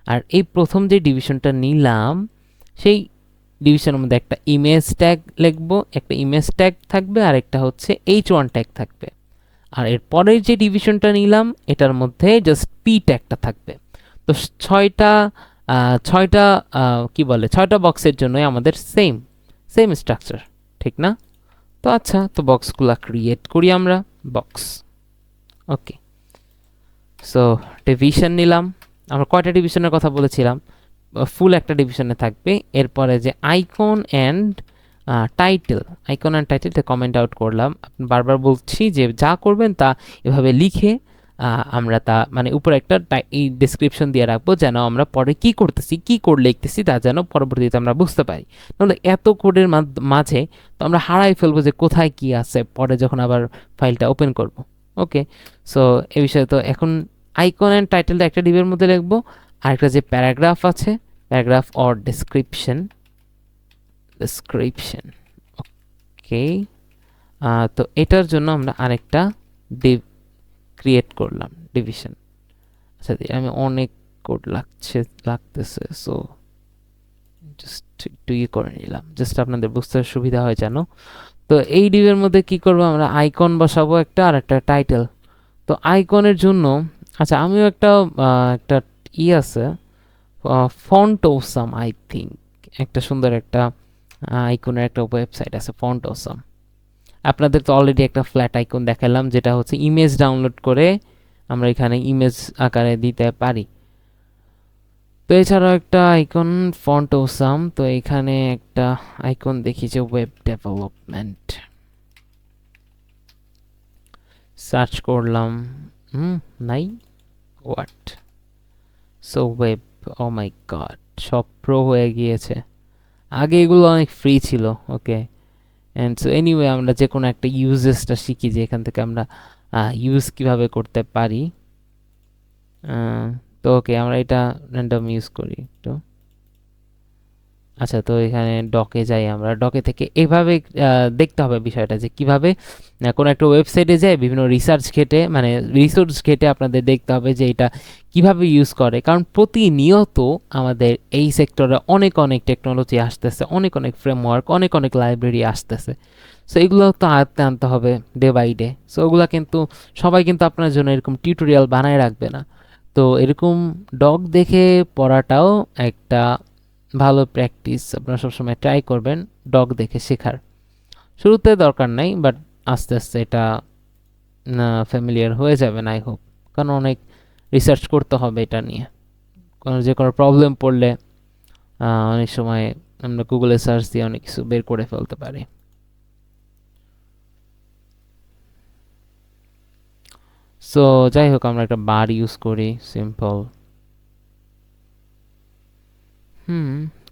আর এই প্রথম যে ডিভিশনটা নিলাম সেই ডিভিশনের মধ্যে একটা ইমেজ ট্যাগ লিখবো, একটা ইমেজ ট্যাগ থাকবে আর একটা হচ্ছে H1 ট্যাগ থাকবে। আর এর পরের যে ডিভিশনটা নিলাম এটার মধ্যে জাস্ট পি ট্যাগটা থাকবে। তো ছয়টা কি বলে, 6টা বক্সের জন্যই আমাদের সেম স্ট্রাকচার, ঠিক না? তো আচ্ছা, তো বক্সগুলা ক্রিয়েট করি আমরা, বক্স। ওকে, সো ডিভিশন নিলাম। আমরা কয়টা ডিভিশনের কথা বলেছিলাম? ফুল একটা ডিভিশনে থাকবে। এরপরে যে icon and title, icon and টাইটেলটা কমেন্ট আউট করলাম। বারবার বলছি যে যা করবেন তা এভাবে লিখে আমরা তা মানে উপরে একটা এই ডেসক্রিপশন দিয়ে রাখবো, যেন আমরা পরে কি করতেছি, কি কোড লিখতেছি তা যেন পরবর্তীতে আমরা বুঝতে পারি। নাহলে এত কোডের মাঝে তো আমরা হারাই ফেলবো যে কোথায় কি আছে পরে যখন আবার ফাইলটা ওপেন করব। ওকে, সো এই বিষয়ে তো এখন আইকন অ্যান্ড টাইটেলটা একটা ডিবের মধ্যে লিখবো, আরেকটা যে প্যারাগ্রাফ আছে, প্যারাগ্রাফ অর ডেসক্রিপশন, ওকে। তো এটার জন্য আমরা আরেকটা ডিভ ক্রিয়েট করলাম, ডিভিশন। আচ্ছা, আমি অনেক কোড লাগতেছে, সো জাস্ট একটু করে নিলাম, জাস্ট আপনাদের বুঝতে সুবিধা হয় যেন। তো এই ডিভের মধ্যে কি করবো, আমরা আইকন বসাবো একটা, আর একটা টাইটেল। তো আইকনের জন্য, আচ্ছা আমিও একটা আছে, ফন্ট অসাম, আই থিঙ্ক একটা সুন্দর একটা আইকনের একটা ওয়েবসাইট আছে, ফন্ট অসাম। আপনাদের তো অলরেডি একটা ফ্ল্যাট আইকন দেখালাম, যেটা হচ্ছে ইমেজ ডাউনলোড করে আমরা এখানে ইমেজ আকারে দিতে পারি। তো এছাড়াও একটা আইকন ফন্ট অসাম। তো এখানে একটা আইকন দেখি যে ওয়েব ডেভেলপমেন্ট, সার্চ করলাম, নাই, what, so web, oh my God, সব প্রো হয়ে গিয়েছে। আগে এগুলো অনেক ফ্রি ছিল। ওকে, অ্যান্ড সো এনিওয়ে আমরা যে কোনো একটা ইউজেসটা শিখি, যে এখান থেকে আমরা ইউজ কিভাবে করতে পারি। তো ওকে, আমরা এটা র্যান্ডম ইউজ করি একটু। আচ্ছা, তো এখানে ডকে যাই, আমরা ডকে থেকে এভাবে দেখতে হবে বিষয়টা, যে কিভাবে কোনো একটা ওয়েবসাইটে যায় বিভিন্ন রিসার্চ ঘেটে, মানে রিসোর্স ঘেটে আপনাদের দেখতে হবে যে এটা কিভাবে ইউজ করে। কারণ প্রতিনিয়ত আমাদের এই সেক্টরে অনেক টেকনোলজি আসতেছে, অনেক ফ্রেমওয়ার্ক, অনেক লাইব্রেরি আসতেছে। সো এগুলো তো আয়ত্তে আনতে হবে ডে বাই ডে। সো ওগুলো কিন্তু সবাই কিন্তু আপনার জন্য এরকম টিউটোরিয়াল বানায় রাখবে না। তো এরকম ডক দেখে পড়াটাও একটা ভালো প্র্যাকটিস, আপনারা সবসময় ট্রাই করবেন ডগ দেখে শেখার। শুরুতে দরকার নাই, বাট আস্তে আস্তে এটা ফ্যামিলিয়ার হয়ে যাবেন আই হোপ, কারণ অনেক রিসার্চ করতে হবে এটা নিয়ে, যে কোনো প্রবলেম পড়লে অনেক সময় আমরা গুগলে সার্চ দিয়ে অনেক কিছু বের করে ফেলতে পারি। সো যাই হোক, আমরা একটা বার ইউজ করি, সিম্পল।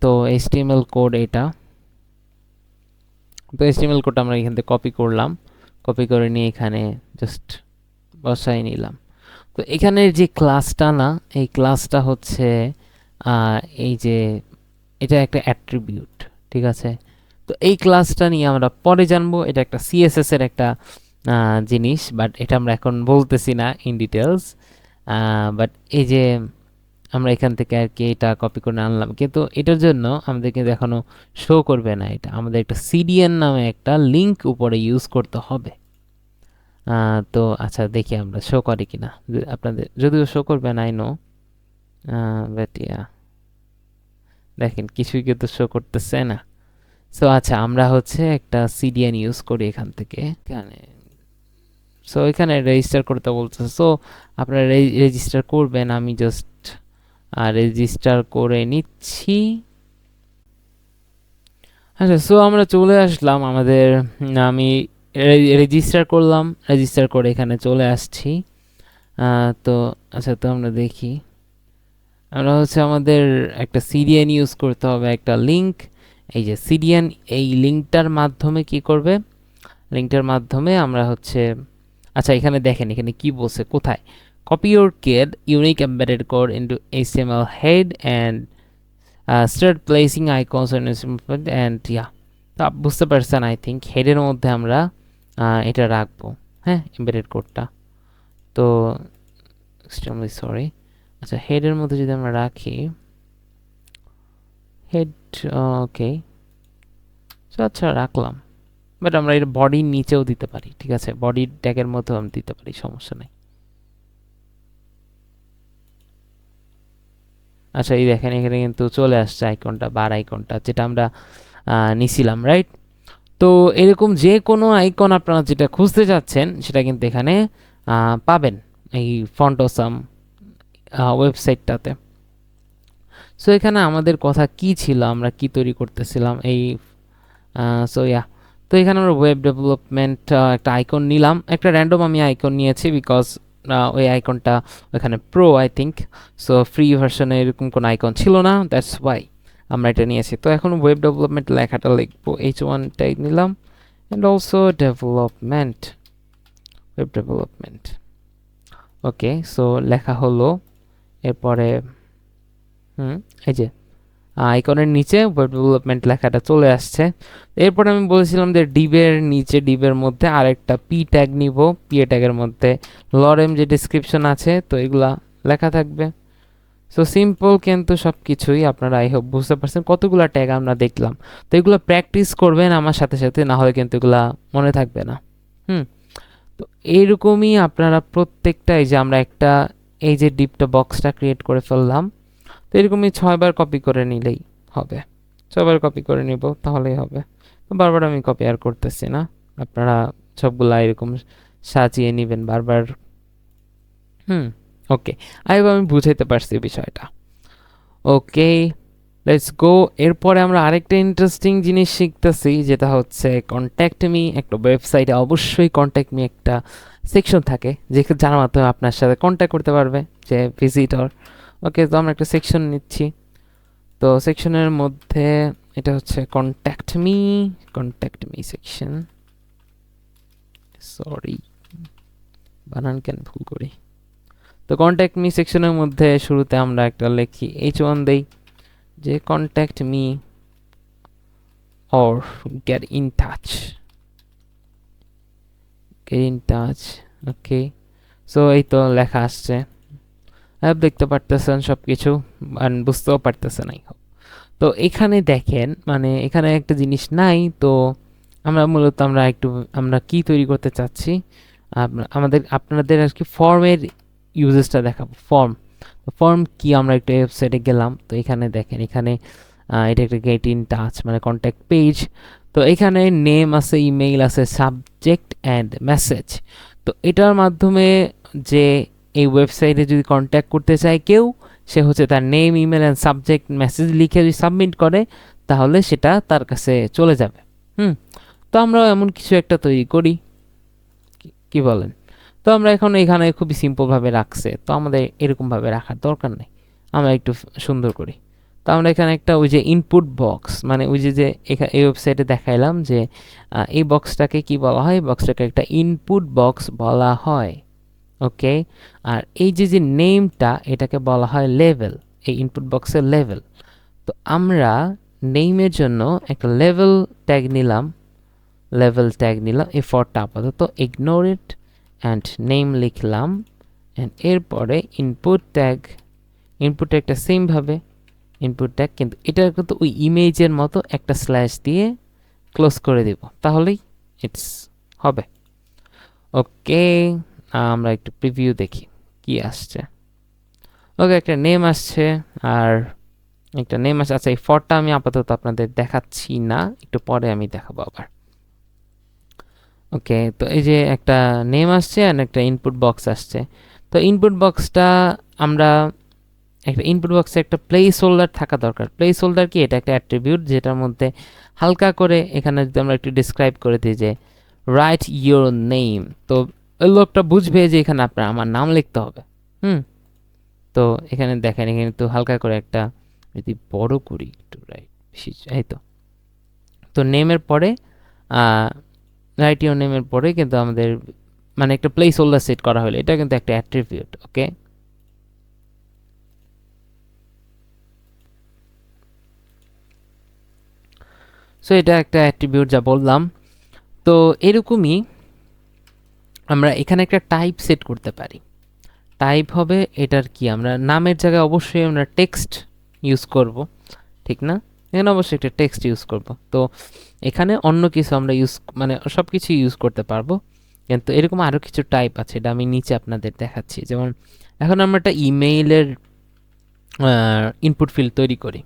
তো HTML কোড এটা। তো HTML কোডটা আমরা এখান থেকে কপি করলাম, কপি করে নিয়ে এখানে জাস্ট বসাই নিলাম। তো এখানের যে ক্লাসটা না, এই ক্লাসটা হচ্ছে এই যে এটা একটা অ্যাট্রিবিউট, ঠিক আছে। তো এই ক্লাসটা নিয়ে আমরা পরে জানবো। এটা একটা CSS এর একটা জিনিস, বাট এটা আমরা এখন বলতেছি না ইন ডিটেলস। বাট এই যে আমরা এখান থেকে আর কি এটা কপি করে আনলাম, কিন্তু এটার জন্য আমাদের কিন্তু এখনো শো করবে না। এটা আমাদের একটা CDN নামে একটা লিঙ্ক উপরে ইউজ করতে হবে। তো আচ্ছা, দেখি আমরা শো করে কিনা। আপনাদের যদিও শো করবে না, আই নো, বাট ইয়া, দেখেন কিছুই কিন্তু শো করতেছে না। সো আচ্ছা, আমরা হচ্ছে একটা CDN ইউজ করি এখান থেকে। এখানে সো এখানে রেজিস্টার করতে বলছে। সো আপনারা রেজিস্টার করবেন, আমি জাস্ট রেজিস্টার করে নিচ্ছি। আচ্ছা, সো আমরা চলে আসলাম আমাদের, আমি রেজিস্টার করলাম, রেজিস্টার করে এখানে চলে আসছি। তো আচ্ছা, তো আমরা দেখি, আমরা হচ্ছে আমাদের একটা CDN ইউজ করতে হবে, একটা লিঙ্ক। এই যে CDN, এই লিঙ্কটার মাধ্যমে কি করবে, লিঙ্কটার মাধ্যমে আমরা হচ্ছে, আচ্ছা এখানে দেখেন এখানে কি বলছে, কোথায়, copy your code unique embedded code into HTML head and start placing icons and yeah. তো বুঝতে পারছেন আই থিঙ্ক, হেডের মধ্যে আমরা এটা রাখবো, হ্যাঁ, এমবেডেড কোডটা। তো এক্সট্রিমলি সরি। আচ্ছা, হেডের মধ্যে যদি আমরা রাখি, হেড, ওকে, আচ্ছা রাখলাম। বাট আমরা এটা বডির নিচেও দিতে পারি, ঠিক আছে, বডির ট্যাগের মধ্যেও আমি দিতে পারি, সমস্যা নেই। আচ্ছা, এই দেখেন এখানে কিন্তু চলে আসছে আইকনটা, বার আইকনটা, যেটা আমরা নিছিলাম, রাইট। তো এরকম যে কোনো আইকন আপনারা যেটা খুঁজতে যাচ্ছেন সেটা কিন্তু এখানে পাবেন এই ফন্টসাম ওয়েবসাইটটাতে। সো এখানে আমাদের কথা কি ছিল, আমরা কি তৈরি করতেছিলাম, এই সো ইয়া। তো এখানে আমরা ওয়েব ডেভেলপমেন্ট একটা আইকন নিলাম, একটা র্যান্ডম আমি আইকন নিয়েছি, বিকজ ওই আইকনটা ওখানে pro I think. So free ভার্সনে এরকম কোনো আইকন ছিল না, দ্যাটস ওয়াই আমরা এটা নিয়েছি। তো এখন ওয়েব ডেভেলপমেন্ট লেখাটা লিখবো, H1টাই নিলাম, and also development, web development. Okay, so লেখা হলো। এরপরে এই যে আইকনের নিচে ওয়েব ডেভেলপমেন্ট লেখাটা চলে আসছে। এরপরে আমি বলেছিলাম যে ডিবের নিচে, ডিবের মধ্যে আরেকটা পি ট্যাগ নিব, পি ট্যাগের মধ্যে লরেম যে ডিসক্রিপশন আছে, তো এগুলা লেখা থাকবে। সো সিম্পল, কিন্তু সব কিছুই আপনারা আই হোপ বুঝতে পারছেন। কতগুলো ট্যাগ আমরা দেখলাম, তো এগুলো প্র্যাকটিস করবেন আমার সাথে সাথে, না হলে কিন্তু এগুলা মনে থাকবে না। তো এইরকমই আপনারা প্রত্যেকটা, এই যে আমরা একটা, এই যে ডিপটা বক্সটা ক্রিয়েট করে ফেললাম, তো এরকমই 6বার কপি করে নিলেই হবে, 6বার কপি করে নিব তাহলেই হবে। তো বারবার আমি কপি আর করতেছি না, আপনারা সবগুলা এরকম সাজিয়ে নেবেন বারবার। ওকে, আমি বুঝাইতে পারছি বিষয়টা। ওকে, লেটস গো। এরপরে আমরা আরেকটা ইন্টারেস্টিং জিনিস শিখতেছি, যেটা হচ্ছে কন্ট্যাক্ট মি। একটা ওয়েবসাইটে অবশ্যই কন্ট্যাক্ট মি একটা সেকশন থাকে, যার মাধ্যমে আপনার সাথে কন্ট্যাক্ট করতে পারবে যে ভিজিটর। ওকে, তো আমরা একটা সেকশন নিচ্ছি। তো সেকশনের মধ্যে এটা হচ্ছে কন্ট্যাক্ট মি সেকশন। সরি, বানান কেন ভুল করি। তো কন্ট্যাক্ট মি সেকশনের মধ্যে শুরুতে আমরা একটা লিখি H1 দেই, যে contact me or get in touch. Okay, so এই তো লেখা আসছে, দেখতে পারতেছেন সবকিছু, বুঝতেও পারতেছেন। তো এখানে দেখেন, মানে এখানে একটা জিনিস নাই। তো আমরা মূলত আমরা কি তৈরি করতে চাচ্ছি, আপনাদের আর কি ফর্মের ইউজেসটা দেখাবো। ফর্ম কি, আমরা একটা ওয়েবসাইটে গেলাম, তো এখানে দেখেন, এখানে এটা একটা গেট ইন টাচ মানে কন্ট্যাক্ট পেজ। তো এখানে নেম আছে, ইমেইল আছে, সাবজেক্ট অ্যান্ড মেসেজ। তো এটার মাধ্যমে যে এই ওয়েবসাইটে যদি কন্ট্যাক্ট করতে চায় কেউ, সে হচ্ছে তার name, email and subject message লিখে যদি সাবমিট করে তাহলে সেটা তার কাছে চলে যাবে। তো আমরা এমন কিছু একটা তৈরি করি, কি বলেন? তো আমরা এখন এখানে খুবই সিম্পলভাবে রাখছে, তো আমাদের এরকমভাবে রাখার দরকার নেই, আমরা একটু সুন্দর করি। তো আমরা এখানে একটা ওই যে ইনপুট বক্স, মানে ওই যে এই ওয়েবসাইটে দেখাইলাম যে এই বক্সটাকে কি বলা হয়, বক্সটাকে একটা ইনপুট বক্স বলা হয়। ওকে, আর এই যে নেমটা এটাকে বলা হয় লেভেল, এই ইনপুট বক্সের লেভেল। তো আমরা নেমের জন্য একটা লেভেল ট্যাগ নিলাম, এই ফরটা আপাতত ইগনোর ইট অ্যান্ড নেম লিখলাম, অ্যান্ড এরপরে ইনপুট ট্যাগটা সেমভাবে ইনপুট ট্যাগ, কিন্তু এটা কিন্তু ওই ইমেজের মতো একটা স্ল্যাশ দিয়ে ক্লোজ করে দিব, তাহলেই ইটস হবে। ওকে, আমরা একটু প্রিভিউ দেখি কি আসছে। ওকে, একটা নেম আসছে আর একটা নেম আসছে। আচ্ছা, এই ফরটা আমি আপাতত আপনাদের দেখাচ্ছি না, একটু পরে আমি দেখাবো আবার। ওকে, তো এই যে একটা নেম আসছে আর একটা ইনপুট বক্স আসছে। তো ইনপুট বক্সটা আমরা একটা ইনপুট বক্সে একটা প্লেস হোল্ডার থাকা দরকার। প্লেস হোল্ডার কি? এটা একটা অ্যাট্রিবিউট যেটার মধ্যে হালকা করে এখানে যদি আমরা একটু ডিসক্রাইব করে দিই যে রাইট ইউর নেম, তো ওই লোকটা বুঝবে যে এখানে আমার নাম লিখতে হবে। তো এখানে দেখেন, এখানে একটু হালকা করে একটা যদি বড় করি একটু, রাইট বেশি, এই তো নেমের পরে রাইট ইউর নেমের পরে কিন্তু আমাদের মানে একটা প্লেস হোল্ডার সেট করা হলো, এটা কিন্তু একটা অ্যাট্রিবিউট। ওকে, সো এটা একটা অ্যাট্রিবিউট যা বললাম। তো এরকমই আমরা এখানে একটা টাইপ সেট করতে পারি। টাইপ হবে এটার কি, আমরা নামের জায়গায় অবশ্যই আমরা টেক্সট ইউজ করব, ঠিক না? এখানে অবশ্যই একটা টেক্সট ইউজ করব। তো এখানে অন্য কিছু আমরা মানে সব কিছু ইউজ করতে পারবো, কিন্তু এরকম আরও কিছু টাইপ আছে, এটা আমি নিচে আপনাদের দেখাচ্ছি। যেমন এখন আমরা একটা ইমেইলের ইনপুট ফিল্ড তৈরি করি।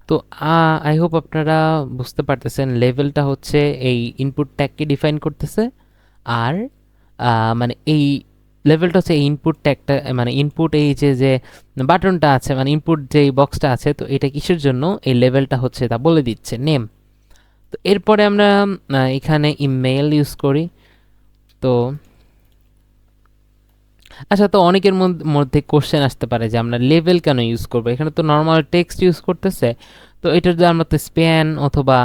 তো আই হোপ আপনারা বুঝতে পারতেছেন, লেভেলটা হচ্ছে এই ইনপুট ট্যাগকে ডিফাইন করতেছে, আর মানে এই লেভেলটা হচ্ছে এই ইনপুট ট্যাগটা, মানে ইনপুট এই যে বাটনটা আছে, মানে ইনপুট যে বক্সটা আছে, তো এটা কিসের জন্য, এই লেভেলটা হচ্ছে তা বলে দিচ্ছে, নেম। তো এরপরে আমরা এখানে ইমেইল ইউজ করি। তো আচ্ছা, তো অনেকের মধ্যে কোশ্চেন আসতে পারে যে আমরা লেভেল কেন ইউজ করবো, এখানে তো নর্মাল টেক্সট ইউজ করতেছে, তো এটার জন্য আমরা তো স্প্যান অথবা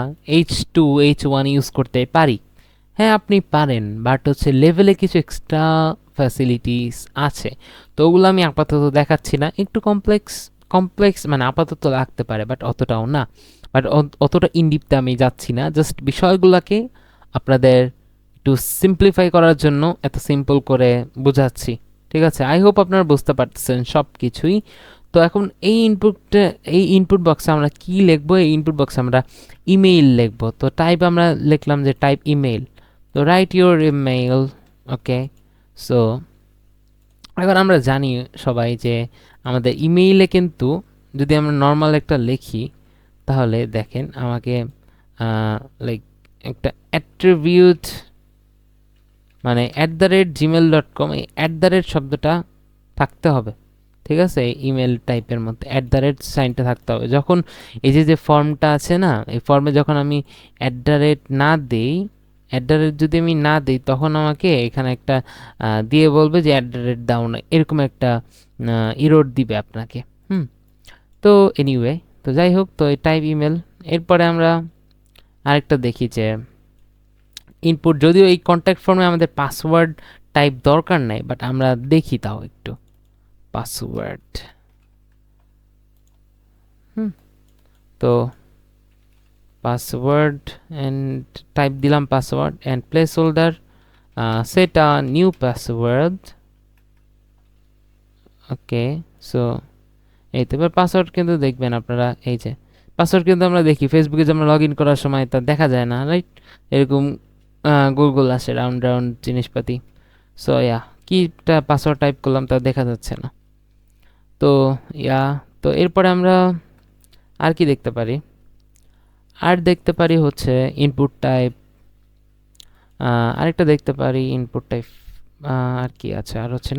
H2 H1 ইউজ করতে পারি। হ্যাঁ, আপনি পারেন, বাট হচ্ছে লেভেলে কিছু এক্সট্রা ফ্যাসিলিটিস আছে, তো ওগুলো আমি আপাতত দেখাচ্ছি না। একটু কমপ্লেক্স মানে আপাতত লাগতে পারে, বাট অতটাও না, বাট অতটা ইনডিপতে আমি যাচ্ছি না, জাস্ট বিষয়গুলোকে আপনাদের একটু সিম্পলিফাই করার জন্য এত সিম্পল করে বোঝাচ্ছি। ঠিক আছে, আই হোপ আপনারা বুঝতে পারতেছেন সব কিছুই। তো এখন এই ইনপুট বক্সে আমরা কি লিখবো, এই ইনপুট বক্সে আমরা ইমেইল লিখবো। তো টাইপ আমরা লিখলাম যে টাইপ ইমেইল, তো right your email. Okay, so এখন আমরা জানি সবাই যে আমাদের ইমেইলে কিন্তু যদি আমরা নর্মাল একটা লিখি, তাহলে দেখেন আমাকে লাইক একটা অ্যাট্রিবিউট মানে @gmail.com, এই শব্দটা থাকতে হবে, ঠিক আছে? ইমেল টাইপের মধ্যে সাইনটা থাকতে হবে। যখন এই যে ফর্মটা আছে না, এই ফর্মে যখন আমি না দিই, যদি আমি না দিই, তখন আমাকে এখানে একটা দিয়ে বলবে যে দাও না, এরকম একটা ইরোড দিবে আপনাকে। তো এনিওয়ে, তো যাই হোক, তো এই টাইপ ইমেল। এরপরে আমরা আরেকটা দেখি যে ইনপুট, যদিও এই কন্ট্যাক্ট ফর্মে আমাদের পাসওয়ার্ড টাইপ দরকার নাই, বাট আমরা দেখি তাও একটু পাসওয়ার্ড। তো পাসওয়ার্ড অ্যান্ড টাইপ দিলাম password and place holder set a new password. Okay, so এই তো এবার পাসওয়ার্ড কিন্তু দেখবেন আপনারা, এই যে পাসওয়ার্ড কিন্তু আমরা দেখি ফেসবুকে যে আমরা লগ ইন করার সময় তা দেখা যায় না, রাইট? এরকম গোল গোল আসে, রাউন্ড রাউন্ড জিনিসপাতি। সো কিটা পাসওয়ার্ড টাইপ করলাম তা দেখা যাচ্ছে না। তো তো এরপরে আমরা আর কি দেখতে পারি, হচ্ছে ইনপুট টাইপ, আরেকটা দেখতে পারি ইনপুট টাইপ, আর কি আছে, আর হচ্ছে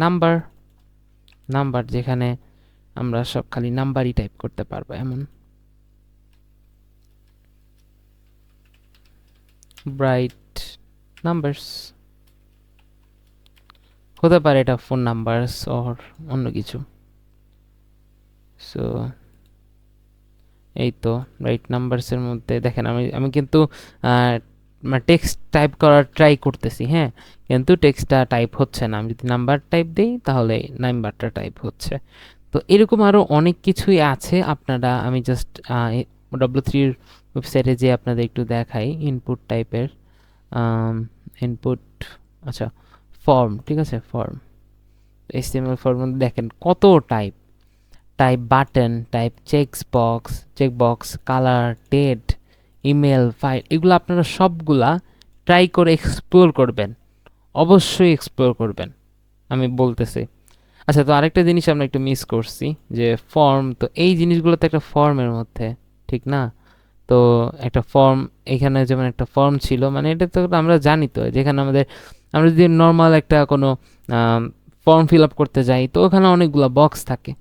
নাম্বার, যেখানে আমরা সব খালি নাম্বারই টাইপ করতে পারবো, এমন ব্রাইট নাম্বারস হতে পারে, এটা ফোন নাম্বারস অর অন্য কিছু। সো এই তো রাইট নাম্বারসের মধ্যে দেখেন আমি কিন্তু টেক্সট টাইপ করার ট্রাই করতেছি, হ্যাঁ, কিন্তু টেক্সটটা টাইপ হচ্ছে না। আমি যদি নাম্বার টাইপ দিই তাহলে নাম্বারটা টাইপ হচ্ছে। তো এরকম আরও অনেক কিছুই আছে, আপনারা আমি জাস্ট W3-র ওয়েবসাইটে যে আপনাদের একটু দেখাই ইনপুট টাইপের ইনপুট, আচ্ছা ফর্ম, ঠিক আছে, ফর্ম HTML ফর্ম দেখেন কত type, type button, type checkbox, colour, date, email, file, এগুলো আপনারা সবগুলা ট্রাই করে এক্সপ্লোর করবেন, অবশ্যই এক্সপ্লোর করবেন, আমি বলতেছি। আচ্ছা, তো আরেকটা জিনিস আমরা একটু মিস করছি, যে ফর্ম, তো এই জিনিসগুলো তো একটা ফর্মের মধ্যে, ঠিক না? তো একটা ফর্ম, এখানে যেমন একটা ফর্ম ছিল, মানে এটা তো আমরা জানি তো, যেখানে আমরা যদি নর্মাল একটা কোনো ফর্ম ফিল আপ করতে যাই, তো ওখানে অনেকগুলো বক্স থাকে।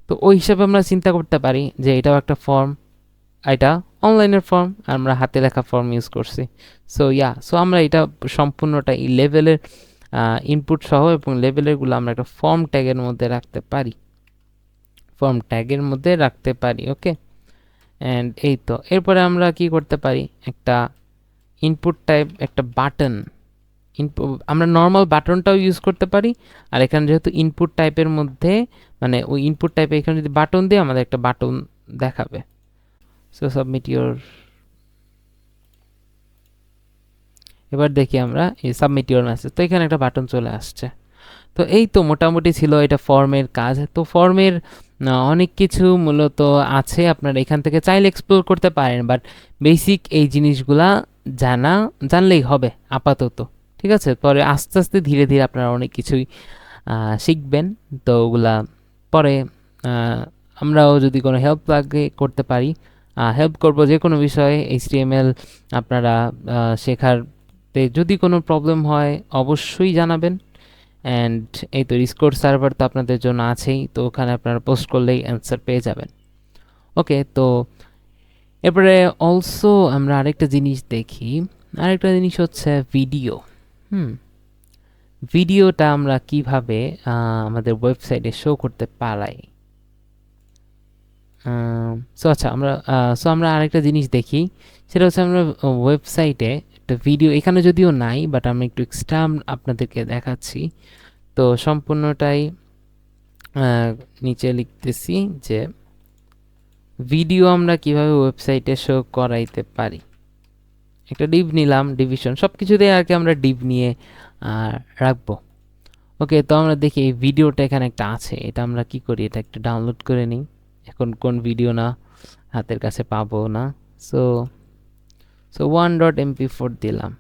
তো ওই হিসাবে আমরা চিন্তা করতে পারি যে এটাও একটা ফর্ম, এটা অনলাইনের ফর্ম, আমরা হাতে লেখা ফর্ম ইউজ করছি। সো আমরা এটা সম্পূর্ণটা এই লেভেলের ইনপুট সহ এবং লেভেলেরগুলো আমরা একটা ফর্ম ট্যাগের মধ্যে রাখতে পারি, ওকে। অ্যান্ড এই তো এরপরে আমরা কি করতে পারি, একটা ইনপুট টাইপ, একটা বাটন, আমরা নর্মাল বাটনটাও ইউজ করতে পারি। আর এখানে যেহেতু ইনপুট টাইপের মধ্যে, মানে ওই ইনপুট টাইপে এখানে যদি বাটন দিই, আমাদের একটা বাটন দেখাবে। সো সাবমিট ইওর, এবার দেখি আমরা এই সাবমিট ইওর মেসেজ, তো এখানে একটা বাটন চলে আসছে। তো এই তো মোটামুটি ছিল এটা ফর্মের কাজ। তো ফর্মের অনেক কিছু মূলত আছে, আপনারা এখান থেকে চাইলে এক্সপ্লোর করতে পারেন, বাট বেসিক এই জিনিসগুলা জানলেই হবে আপাতত, ঠিক আছে? পরে আস্তে আস্তে ধীরে ধীরে আপনারা অনেক কিছুই শিখবেন। তো ওগুলা পরে আমরাও যদি কোনো হেল্প লাগে করতে পারি, হেল্প করব যে কোনো বিষয়ে। HTML আপনারা শেখাতে যদি কোনো প্রবলেম হয় অবশ্যই জানাবেন। অ্যান্ড এই তো ডিসকর্ড সার্ভার তো আপনাদের জন্য আছেই, তো ওখানে আপনারা পোস্ট করলেই অ্যান্সার পেয়ে যাবেন, ওকে। তো এরপরে অলসো আমরা আরেকটা জিনিস দেখি, আরেকটা জিনিস হচ্ছে ভিডিও। ভিডিওটা আমরা কিভাবে আমাদের ওয়েবসাইটে শো করতে পারি। আচ্ছা, আমরা আরেকটা জিনিস দেখি, সেটা হচ্ছে আমরা ওয়েবসাইটে একটা ভিডিও, এখানে যদিও নাই, বাট আমি একটু এক্সট্রা আপনাদেরকে দেখাচ্ছি। তো সম্পূর্ণটাই নিচে লিখতেছি যে ভিডিও আমরা কিভাবে ওয়েবসাইটে শো করাইতে পারি। একটা ডিভ নিলাম, ডিভিশন, সব কিছুতে আর কি আমরা ডিভ নিয়ে রাখবো, ওকে। তো আমরা দেখি এই ভিডিওটা এখানে একটা আছে, এটা আমরা কি করি, এটা একটা ডাউনলোড করে নিই। এখন কোন ভিডিও না হাতের কাছে পাবো না, সো 1.mp4 দিলাম।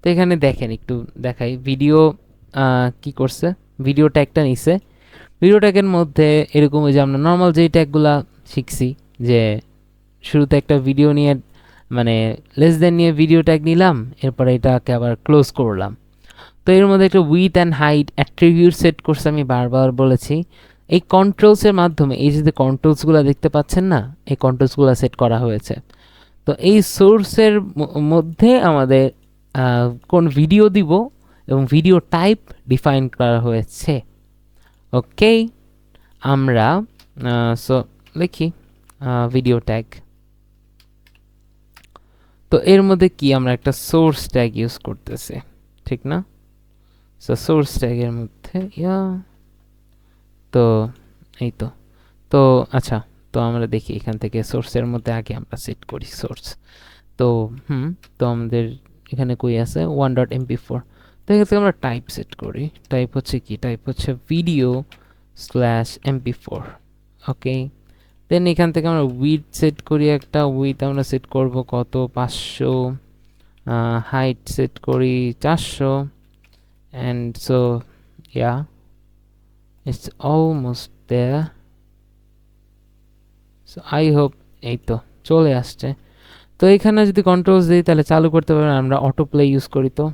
তো এখানে দেখেন, একটু দেখাই ভিডিও কি করছে, ভিডিও ট্যাগটা নিছে। ভিডিও ট্যাগের মধ্যে এরকম যে আমরা নর্মাল যেই ট্যাগগুলা শিখছি, যে শুরুতে একটা ভিডিও নিয়ে, মানে লেস দেন নিয়ে ভিডিও ট্যাগ নিলাম, এরপরে এটাকে আবার ক্লোজ করলাম। তো এর মধ্যে একটা with and height attribute set করছে, আমি বারবার বলেছি। এই কন্ট্রোলসের মাধ্যমে, এই যে কন্ট্রোলসগুলো দেখতে পাচ্ছেন না, এই কন্ট্রোলসগুলো সেট করা হয়েছে। তো এই সোর্সের মধ্যে আমাদের কোন ভিডিও দিব এবং ভিডিও টাইপ ডিফাইন করা হয়েছে, ওকে। আমরা লিখি ভিডিও ট্যাগ। তো এর মধ্যে কি আমরা একটা সোর্স ট্যাগ ইউজ করতেছি, ঠিক না? সোর্স ট্যাগের মধ্যে তো এই তো আচ্ছা, তো আমরা দেখি এখান থেকে সোর্সের মধ্যে আগে আমরা সেট করি সোর্স। তো তো আমাদের এখানে কই আছে 1.mp4, তো এখানে আমরা টাইপ সেট করি। টাইপ হচ্ছে কি, টাইপ হচ্ছে video/mp4, ওকে। দেন এখান থেকে আমরা উইথ সেট করি, একটা উইথ আমরা সেট করব কত, 500, হাইট সেট করি 400, and so yeah, it's almost there. So I hope এই তো চলে আসছে। তো এখানে যদি কন্ট্রোলস দিই তাহলে চালু করতে পারবেন। আমরা অটো প্লে ইউজ করি, তো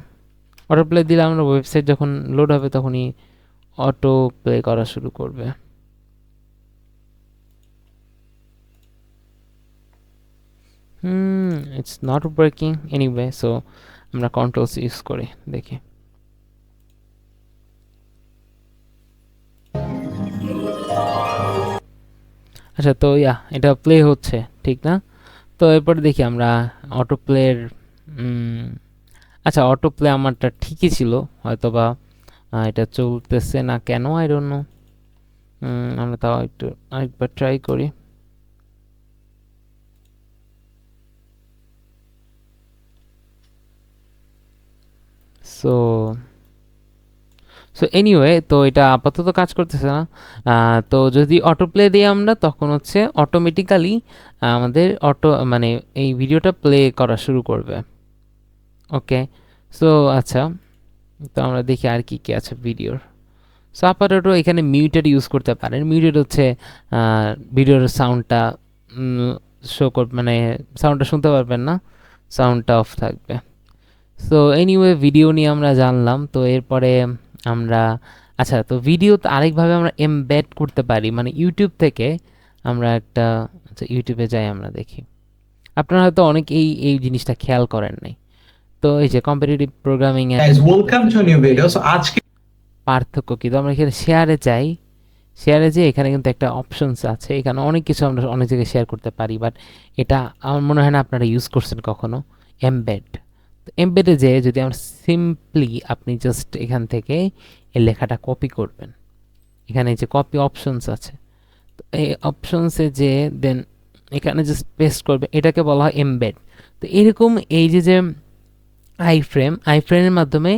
অটো প্লে দিলে আমরা ওয়েবসাইট যখন লোড হবে তখনই অটো প্লে করা শুরু করবে। It's not working anyway, so আমরা কন্ট্রোলস ইউজ করি, দেখি। আচ্ছা, তো এটা প্লে হচ্ছে, ঠিক না? তো এরপর দেখি আমরা অটো প্লের, আচ্ছা অটো প্লে আমারটা ঠিকই ছিল, হয়তোবা এটা চলতেছে না কেন, আই ডোন্ট নো। আমরা তাও একটু আরেকবার ট্রাই করি। সো সো এনিওয়ে, তো এটা আপাতত কাজ করতেছে না। তো যদি অটো প্লে দিই আমরা, তখন হচ্ছে অটোমেটিক্যালি আমাদের মানে এই ভিডিওটা প্লে করা শুরু করবে। ওকে, সো আচ্ছা, তো আমরা দেখি আর কি কি আছে ভিডিওর। সো আপাতত এখানে মিউটেড ইউজ করতে পারেন। মিউটেড হচ্ছে ভিডিওর সাউন্ডটা শো করবে, মানে সাউন্ডটা শুনতে পারবেন না, সাউন্ডটা অফ থাকবে। সো এনিওয়ে, ভিডিও নিয়ে আমরা জানলাম। তো এরপরে আমরা, আচ্ছা, তো ভিডিও তো আরেকভাবে আমরা এমবেড করতে পারি, মানে ইউটিউব থেকে আমরা একটা, আচ্ছা ইউটিউবে যাই, আমরা দেখি। আপনারা হয়তো অনেক এই জিনিসটা খেয়াল করেন নাই। তো এই যে কম্পিটিটিভ প্রোগ্রামিং এর Guys, welcome to a new video. So আজকে পার্থক্য কি, তো আমরা এখানে শেয়ারে যাই। শেয়ারে যে এখানে কিন্তু একটা অপশনস আছে, এখানে অনেক কিছু আমরা অনেক জায়গায় শেয়ার করতে পারি, বাট এটা আমার মনে হয় না আপনারা ইউজ করছেন কখনো, এমবেড। এমবেডে যে যদি আমরা সিম্পলি, আপনি জাস্ট এখান থেকে এই লেখাটা কপি করবেন, এখানে যে কপি অপশনস আছে, তো এই অপশনসে যে দেন এখানে জাস্ট পেস্ট করবে, এটাকে বলা হয় এমবেড। তো এরকম এই যে আইফ্রেমের মাধ্যমে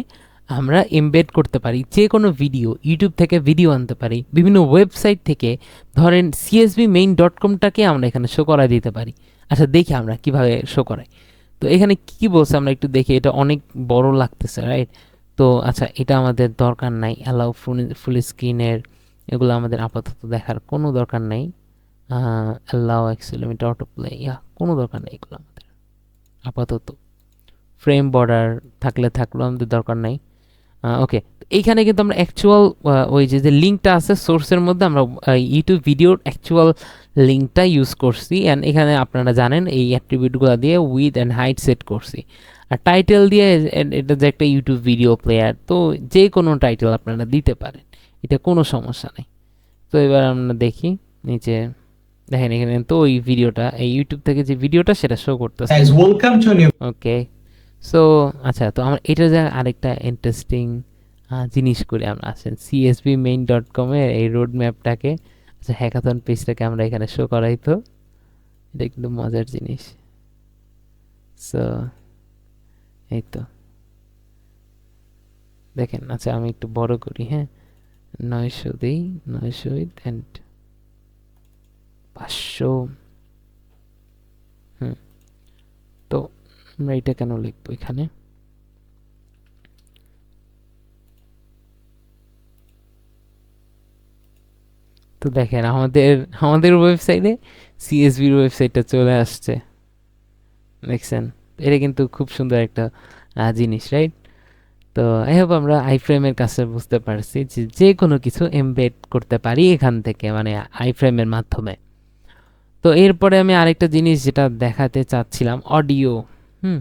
আমরা এমবেড করতে পারি যে কোনো ভিডিও, ইউটিউব থেকে ভিডিও আনতে পারি, বিভিন্ন ওয়েবসাইট থেকে, ধরেন csbmain.com-টাকে আমরা এখানে শো করা দিতে পারি। আচ্ছা দেখি আমরা কিভাবে শো করাই। তো এখানে কি বলছে আমরা একটু দেখি, এটা অনেক বড় লাগতেছে, রাইট? তো আচ্ছা, এটা আমাদের দরকার নাই, অ্যালাউ ফুল স্ক্রিনের, এগুলো আমাদের আপাতত দেখার কোনো দরকার নাই। অ্যালাউ অ্যাক্সিলোমিটার অটো প্লে, কোনো দরকার নেই এগুলো আমাদের আপাতত। ফ্রেম বর্ডার থাকলে থাকলো, আমাদের দরকার নাই। ওকে, এইখানে কিন্তু আমরা অ্যাকচুয়াল ওই যে লিঙ্কটা আছে সোর্সের মধ্যে, আমরা ইউটিউব ভিডিওর অ্যাকচুয়াল লিঙ্কটা ইউজ করছি, অ্যান্ড এখানে আপনারা জানেন এই অ্যাট্রিবিউটগুলো দিয়ে উইথ অ্যান্ড হাইট সেট করছি, আর টাইটেল দিয়ে এটা যে একটা ইউটিউব ভিডিও প্লেয়ার, তো যে কোনো টাইটেল আপনারা দিতে পারেন, এটা কোনো সমস্যা নেই। তো এবার আমরা দেখি নিচে, দেখেন এখানে তো ওই ভিডিওটা, এই ইউটিউব থেকে যে ভিডিওটা সেটা শো করতেছে। guys, welcome to a new okay, so আচ্ছা, তো আমরা এটা যে আরেকটা ইন্টারেস্টিং জিনিস করি, আমরা আসেন csbmain.com-এর এই রোড ম্যাপটাকে, আচ্ছা হ্যাকাথন পেজটাকে আমরা এখানে শো করাই, তো এটা কিন্তু মজার জিনিস। সো এই তো দেখেন, আচ্ছা আমি একটু বড় করি, হ্যাঁ 900 দিই, 900 অ্যান্ড 500। তো আমরা এটা কেন লিখবো এখানে, তো দেখেন আমাদের আমাদের ওয়েবসাইটে সিএসবির ওয়েবসাইটটা চলে আসছে, দেখছেন? এটা কিন্তু খুব সুন্দর একটা জিনিস, রাইট? তো আই হোপ আমরা আইফ্রেমের কাছে বুঝতে পারছি যে যে কোনো কিছু এমবেড করতে পারি এখান থেকে, মানে আইফ্রেমের মাধ্যমে। তো এরপরে আমি আরেকটা জিনিস যেটা দেখাতে চাচ্ছিলাম, অডিও। হুম,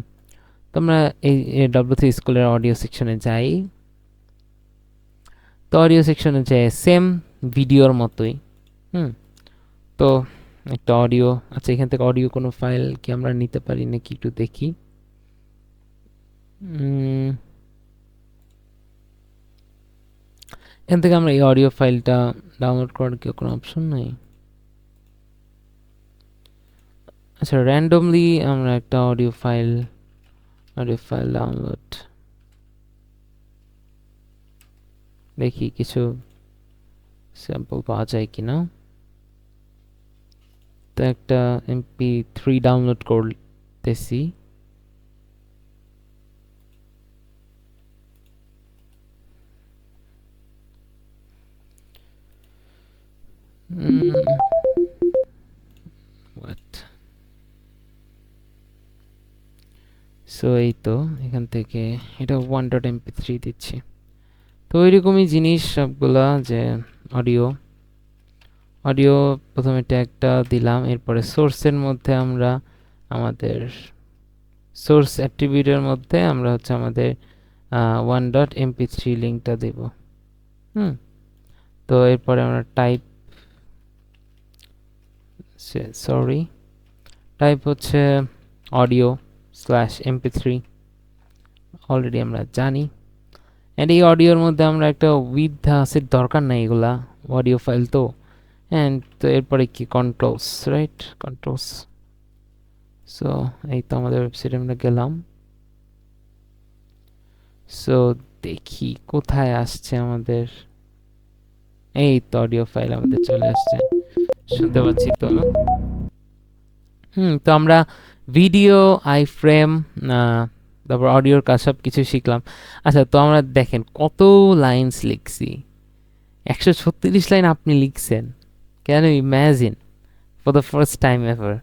তো আমরা এই W3 স্কুলের অডিও সেকশনে যাই। তো অডিও সেকশনে যাই সেম ভিডিওর মতোই। হুম, তো একটা অডিও, আচ্ছা এখান থেকে অডিও কোনো ফাইল কি আমরা নিতে পারি নাকি একটু দেখি। এখান থেকে আমরা এই অডিও ফাইলটা ডাউনলোড করার কি কোনো অপশন নাই? আচ্ছা, র্যান্ডমলি আমরা একটা অডিও ফাইল ডাউনলোড, দেখি কিছু স্যাম্পল পাওয়া যায় কিনা। তো একটা MP3 ডাউনলোড করতেছি। হোয়াট, সো এই তো এখান থেকে এটা 1.mp3 দিচ্ছি। তো ওইরকমই জিনিস সবগুলা, যে অডিও অডিও প্রথমে ট্যাগটা দিলাম, এরপরে সোর্সের মধ্যে আমরা আমাদের সোর্স অ্যাট্রিবিউটের মধ্যে আমরা হচ্ছে আমাদের 1.mp3 লিঙ্কটা দেব। তো এরপরে আমরা টাইপ হচ্ছে অডিও স্ল্যাশ mp3, অলরেডি আমরা জানি। অ্যান্ড এই অডিওর মধ্যে আমরা একটা উইথ আসের দরকার নাই, এগুলা অডিও ফাইল তো। অ্যান্ড তো এরপরে কি কন্ট্রোলস, রাইট, কন্ট্রোলস। সো এই তো আমাদের ওয়েবসাইটে আমরা গেলাম। সো দেখি কোথায় আসছে আমাদের, এই তো অডিও ফাইল আমাদের চলে আসছে, শুনতে পাচ্ছি তো। তো আমরা ভিডিও, আই ফ্রেম, তারপর অডিওর কাজ সব কিছু শিখলাম। আচ্ছা, তো আমরা দেখেন কত লাইনস লিখছি, 136 লাইন আপনি লিখছেন। Can you imagine, for the first time ever,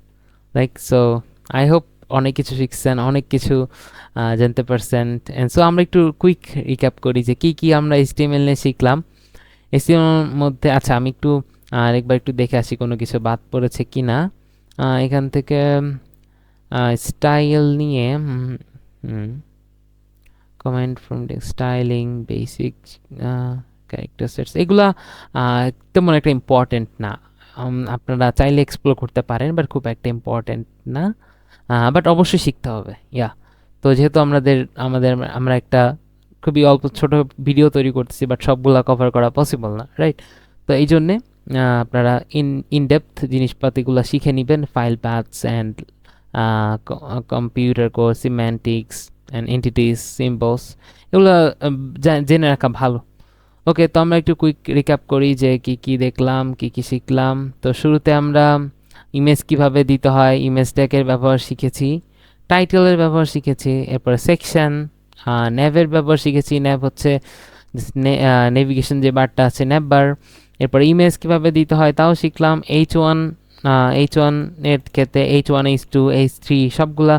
like. So I hope অনেক কিছু শিখছেন, অনেক কিছু জানতে পারছেন। অ্যান্ড সো আমরা একটু কুইক রিক্যাপ করি যে কি কি আমরা HTML নিয়ে শিখলাম। HTML মধ্যে আচ্ছা আমি একটু আরেকবার একটু দেখে আসি কোনো কিছু বাদ পড়েছে কি না। এখান থেকে স্টাইল নিয়ে comment from styling, basic character sets, এগুলা তেমন একটা ইম্পর্টেন্ট না। আপনারা চাইলে এক্সপ্লোর করতে পারেন, বাট খুব একটা ইম্পর্টেন্ট না, বাট অবশ্যই শিখতে হবে। তো যেহেতু আমরা একটা খুবই অল্প ছোট ভিডিও তৈরি করতেছি, বাট সবগুলা কভার করা পসিবল না, রাইট। তো এই জন্যে আপনারা ইনডেপথ জিনিসপাতিগুলো শিখে নেবেন, file paths and computer code, semantics and entities, symbols, এগুলো জেনে রাখা ভালো। ওকে, তো আমরা একটু কুইক রিক্যাপ করি যে কি কি দেখলাম, কি কি শিখলাম। তো শুরুতে আমরা ইমেজ কিভাবে দিতে হয়, ইমেজ ট্যাগের ব্যবহার শিখেছি, টাইটেলের ব্যবহার শিখেছি, এরপরে সেকশন, ন্যাভের ব্যবহার শিখেছি। ন্যাভ হচ্ছে নেভিগেশন যে বারটা আছে, ন্যাভ বার। এরপরে ইমেজ কিভাবে দিতে হয় তাও শিখলাম। H1 এর ক্ষেত্রে H1, H2, H3 সবগুলা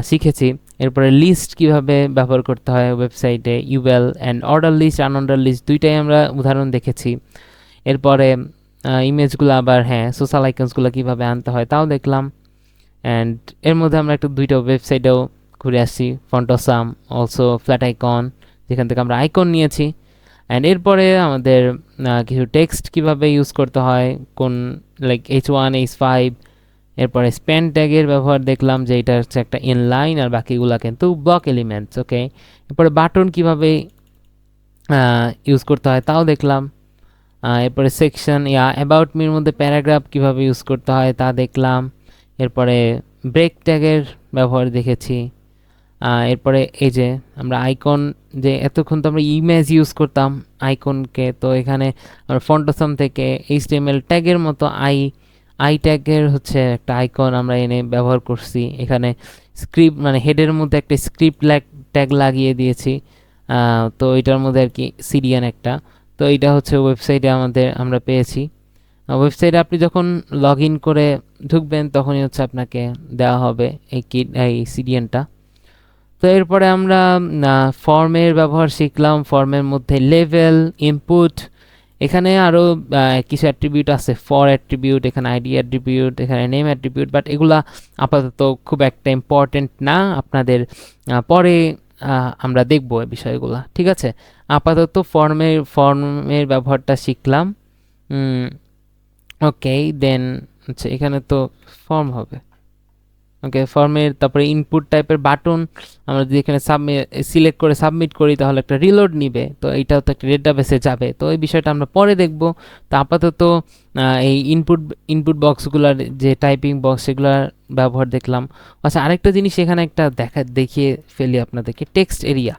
শিখেছি। এরপরে লিস্ট কিভাবে ব্যবহার করতে হয় ওয়েবসাইটে, UL and order list, unorder list দুইটাই আমরা উদাহরণ দেখেছি। এরপরে ইমেজগুলো আবার সোশ্যাল আইকনসগুলো কীভাবে আনতে হয় তাও দেখলাম। অ্যান্ড এর মধ্যে আমরা দুইটা ওয়েবসাইটেও ঘুরে আসছি, ফন্টোসাম, অলসো ফ্ল্যাট আইকন, যেখান থেকে আমরা আইকন নিয়েছি। অ্যান্ড এরপরে আমাদের কিছু টেক্সট কিভাবে ইউজ করতে হয়, কোন লাইক H1, H5। এরপরে স্প্যান ট্যাগের ব্যবহার দেখলাম, যে এটা হচ্ছে একটা ইনলাইন আর বাকিগুলা কিন্তু ব্লক এলিমেন্টস। ওকে, এরপরে বাটন কিভাবে ইউজ করতে হয় তাও দেখলাম। এরপরে সেকশন অ্যাবাউট মির মধ্যে প্যারাগ্রাফ কিভাবে ইউজ করতে হয় তা দেখলাম। এরপরে ব্রেক ট্যাগের ব্যবহার দেখেছি। এরপরে এই যে আমরা আইকন, যে এতক্ষণ তো আমরা ইমেজ ইউজ করতাম আইকনকে, তো এখানে আমরা ফন্টোসাম থেকে HTML ট্যাগের মতো আই ট্যাগের হচ্ছে একটা আইকন আমরা এনে ব্যবহার করছি। এখানে স্ক্রিপ্ট মানে হেডের মধ্যে একটা স্ক্রিপ্ট ট্যাগ লাগিয়ে দিয়েছি। তো এটার মধ্যে আর কি সিরিয়ান একটা, তো এটা হচ্ছে ওয়েবসাইটে আমরা পেয়েছি। ওয়েবসাইটে আপনি যখন লগ ইন করে ঢুকবেন তখনই হচ্ছে আপনাকে দেওয়া হবে এই সিরিয়ানটা। তো এরপরে আমরা ফর্মের ব্যবহার শিখলাম। ফর্মের মধ্যে লেভেল, ইনপুট, এখানে আরও কিছু অ্যাট্রিবিউট আছে, ফর অ্যাট্রিবিউট, এখানে আইডি অ্যাট্রিবিউট, এখানে নেম অ্যাট্রিবিউট, বাট এগুলা আপাতত খুব একটা ইম্পর্টেন্ট না, আপনাদের পরে আমরা দেখব এই বিষয়গুলো, ঠিক আছে। আপাতত ফর্মের ব্যবহারটা শিখলাম। ওকে, দেন আচ্ছা এখানে তো ফর্ম হবে। ওকে, ফর্মের তারপরে ইনপুট টাইপের বাটন আমরা যদি এখানে সিলেক্ট করে সাবমিট করি তাহলে একটা রিলোড নিবে, তো এইটাও তো একটা ডেটাবেসে যাবে, তো এই বিষয়টা আমরা পরে দেখব। তো আপাতত এই ইনপুট বক্সগুলোর যে টাইপিং বক্স সেগুলোর ব্যবহার দেখলাম। আচ্ছা, আরেকটা জিনিস এখানে একটা দেখিয়ে ফেলি আপনাদেরকে, টেক্সট এরিয়া।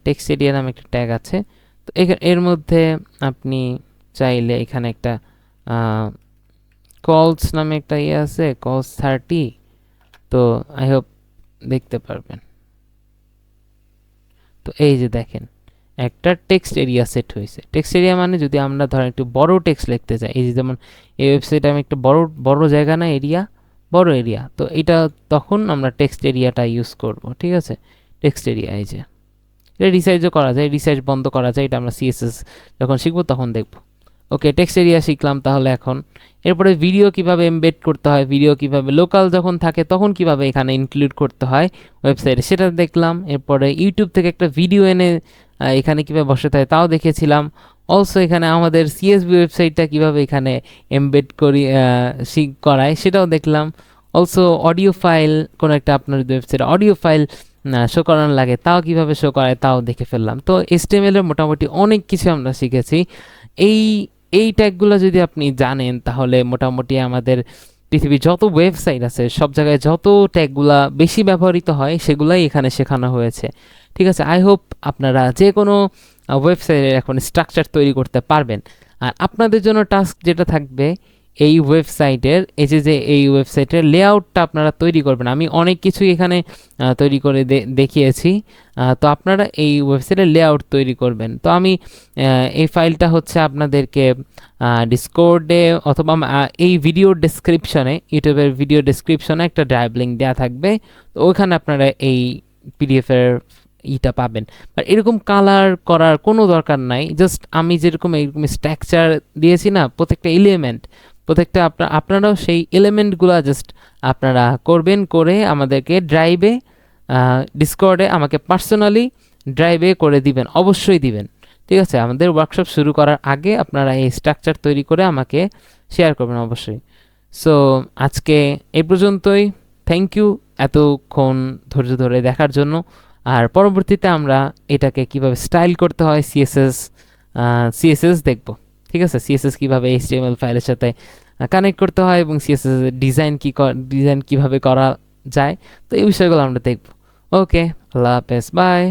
টেক্সট এরিয়া নামে একটা ট্যাগ আছে। তো এর মধ্যে আপনি চাইলে এখানে একটা কলস নামে একটা আছে, কলস 30, তো আই হোপ দেখতে পারবেন। তো এই যে দেখেন একটা টেক্সট এরিয়া সেট হয়েছে। টেক্সট এরিয়া মানে যদি আমরা ধরেন একটু বড় টেক্সট লিখতে চাই, এই যে যেমন এই ওয়েবসাইটে আমি একটা বড় জায়গা না এরিয়া, বড় এরিয়া, তো এটা তখন আমরা টেক্সট এরিয়াটা ইউজ করব, ঠিক আছে। টেক্সট এরিয়া এই যে এটা রিসাইজও করা যায়, রিসাইজ বন্ধ করা যায়, এটা আমরা সিএসএস যখন শিখবো তখন দেখবো। ওকে, টেক্সট এরিয়া শিখলাম তাহলে এখন। এরপরে ভিডিও কিভাবে এমবেড করতে হয়, ভিডিও কিভাবে লোকাল যখন থাকে তখন কিভাবে এখানে ইনক্লুড করতে হয় ওয়েবসাইটে সেটা দেখলাম। এরপরে ইউটিউব থেকে একটা ভিডিও এনে এখানে কীভাবে বসাতে হয় তাও দেখেছিলাম। অলসো এখানে আমাদের সিএসবি ওয়েবসাইটটা কীভাবে এখানে এমবেড করি করায় সেটাও দেখলাম। অলসো অডিও ফাইল, কোনো একটা আপনার ওয়েবসাইটে অডিও ফাইল শো করানো লাগে তাও কীভাবে শো করায় তাও দেখে ফেললাম। তো HTML এর মোটামুটি অনেক কিছু আমরা শিখেছি। এই এই ট্যাগগুলো যদি আপনি জানেন তাহলে মোটামুটি আমাদের পৃথিবীর যত ওয়েবসাইট আছে সব জায়গায় যত ট্যাগগুলা বেশি ব্যবহৃত হয় সেগুলাই এখানে শেখানো হয়েছে। ঠিক আছে, আই হোপ আপনারা যে কোনো ওয়েবসাইটের এখন স্ট্রাকচার তৈরি করতে পারবেন। আর আপনাদের জন্য টাস্ক যেটা থাকবে এই ওয়েবসাইটের এই ওয়েবসাইটের লেআউটটা আপনারা তৈরি করবেন। আমি অনেক কিছুই এখানে তৈরি করে দেখিয়েছি, তো আপনারা এই ওয়েবসাইটের লেআউট তৈরি করবেন। তো আমি এই ফাইলটা হচ্ছে আপনাদেরকে ডিসকর্ডে অথবা এই ভিডিও ডেসক্রিপশনে, ইউটিউবের ভিডিও ডেসক্রিপশনে একটা ড্রাইভ লিঙ্ক দেওয়া থাকবে, তো ওইখানে আপনারা এই পিডিএফের ইটা পাবেন। বাট এরকম কালার করার কোনো দরকার নাই, জাস্ট আমি যেরকম এরকম স্ট্রাকচার দিয়েছি না, প্রত্যেকটা এলিমেন্ট, প্রত্যেকটা আপনারাও সেই এলিমেন্টগুলো জাস্ট আপনারা করবেন, করে আমাদেরকে ড্রাইভে ডিসকর্ডে আমাকে পার্সোনালি ড্রাইভে করে দিবেন, অবশ্যই দিবেন। ঠিক আছে, আমাদের ওয়ার্কশপ শুরু করার আগে আপনারা এই স্ট্রাকচার তৈরি করে আমাকে শেয়ার করবেন অবশ্যই। সো আজকে এই পর্যন্তই, থ্যাংক ইউ এতক্ষণ ধৈর্য ধরে দেখার জন্য। আর পরবর্তীতে আমরা এটাকে কিভাবে স্টাইল করতে হয় সিএসএস দেখব। ঠিক আছে, সিএসএস কিভাবে HTML ফাইলের সাথে কানেক্ট করতে হয় এবং সিএসএস ডিজাইন কিভাবে করা যায়, তো এই বিষয়গুলো আমরা দেখব। ওকে, আল্লাহ হাফেজ, বাই।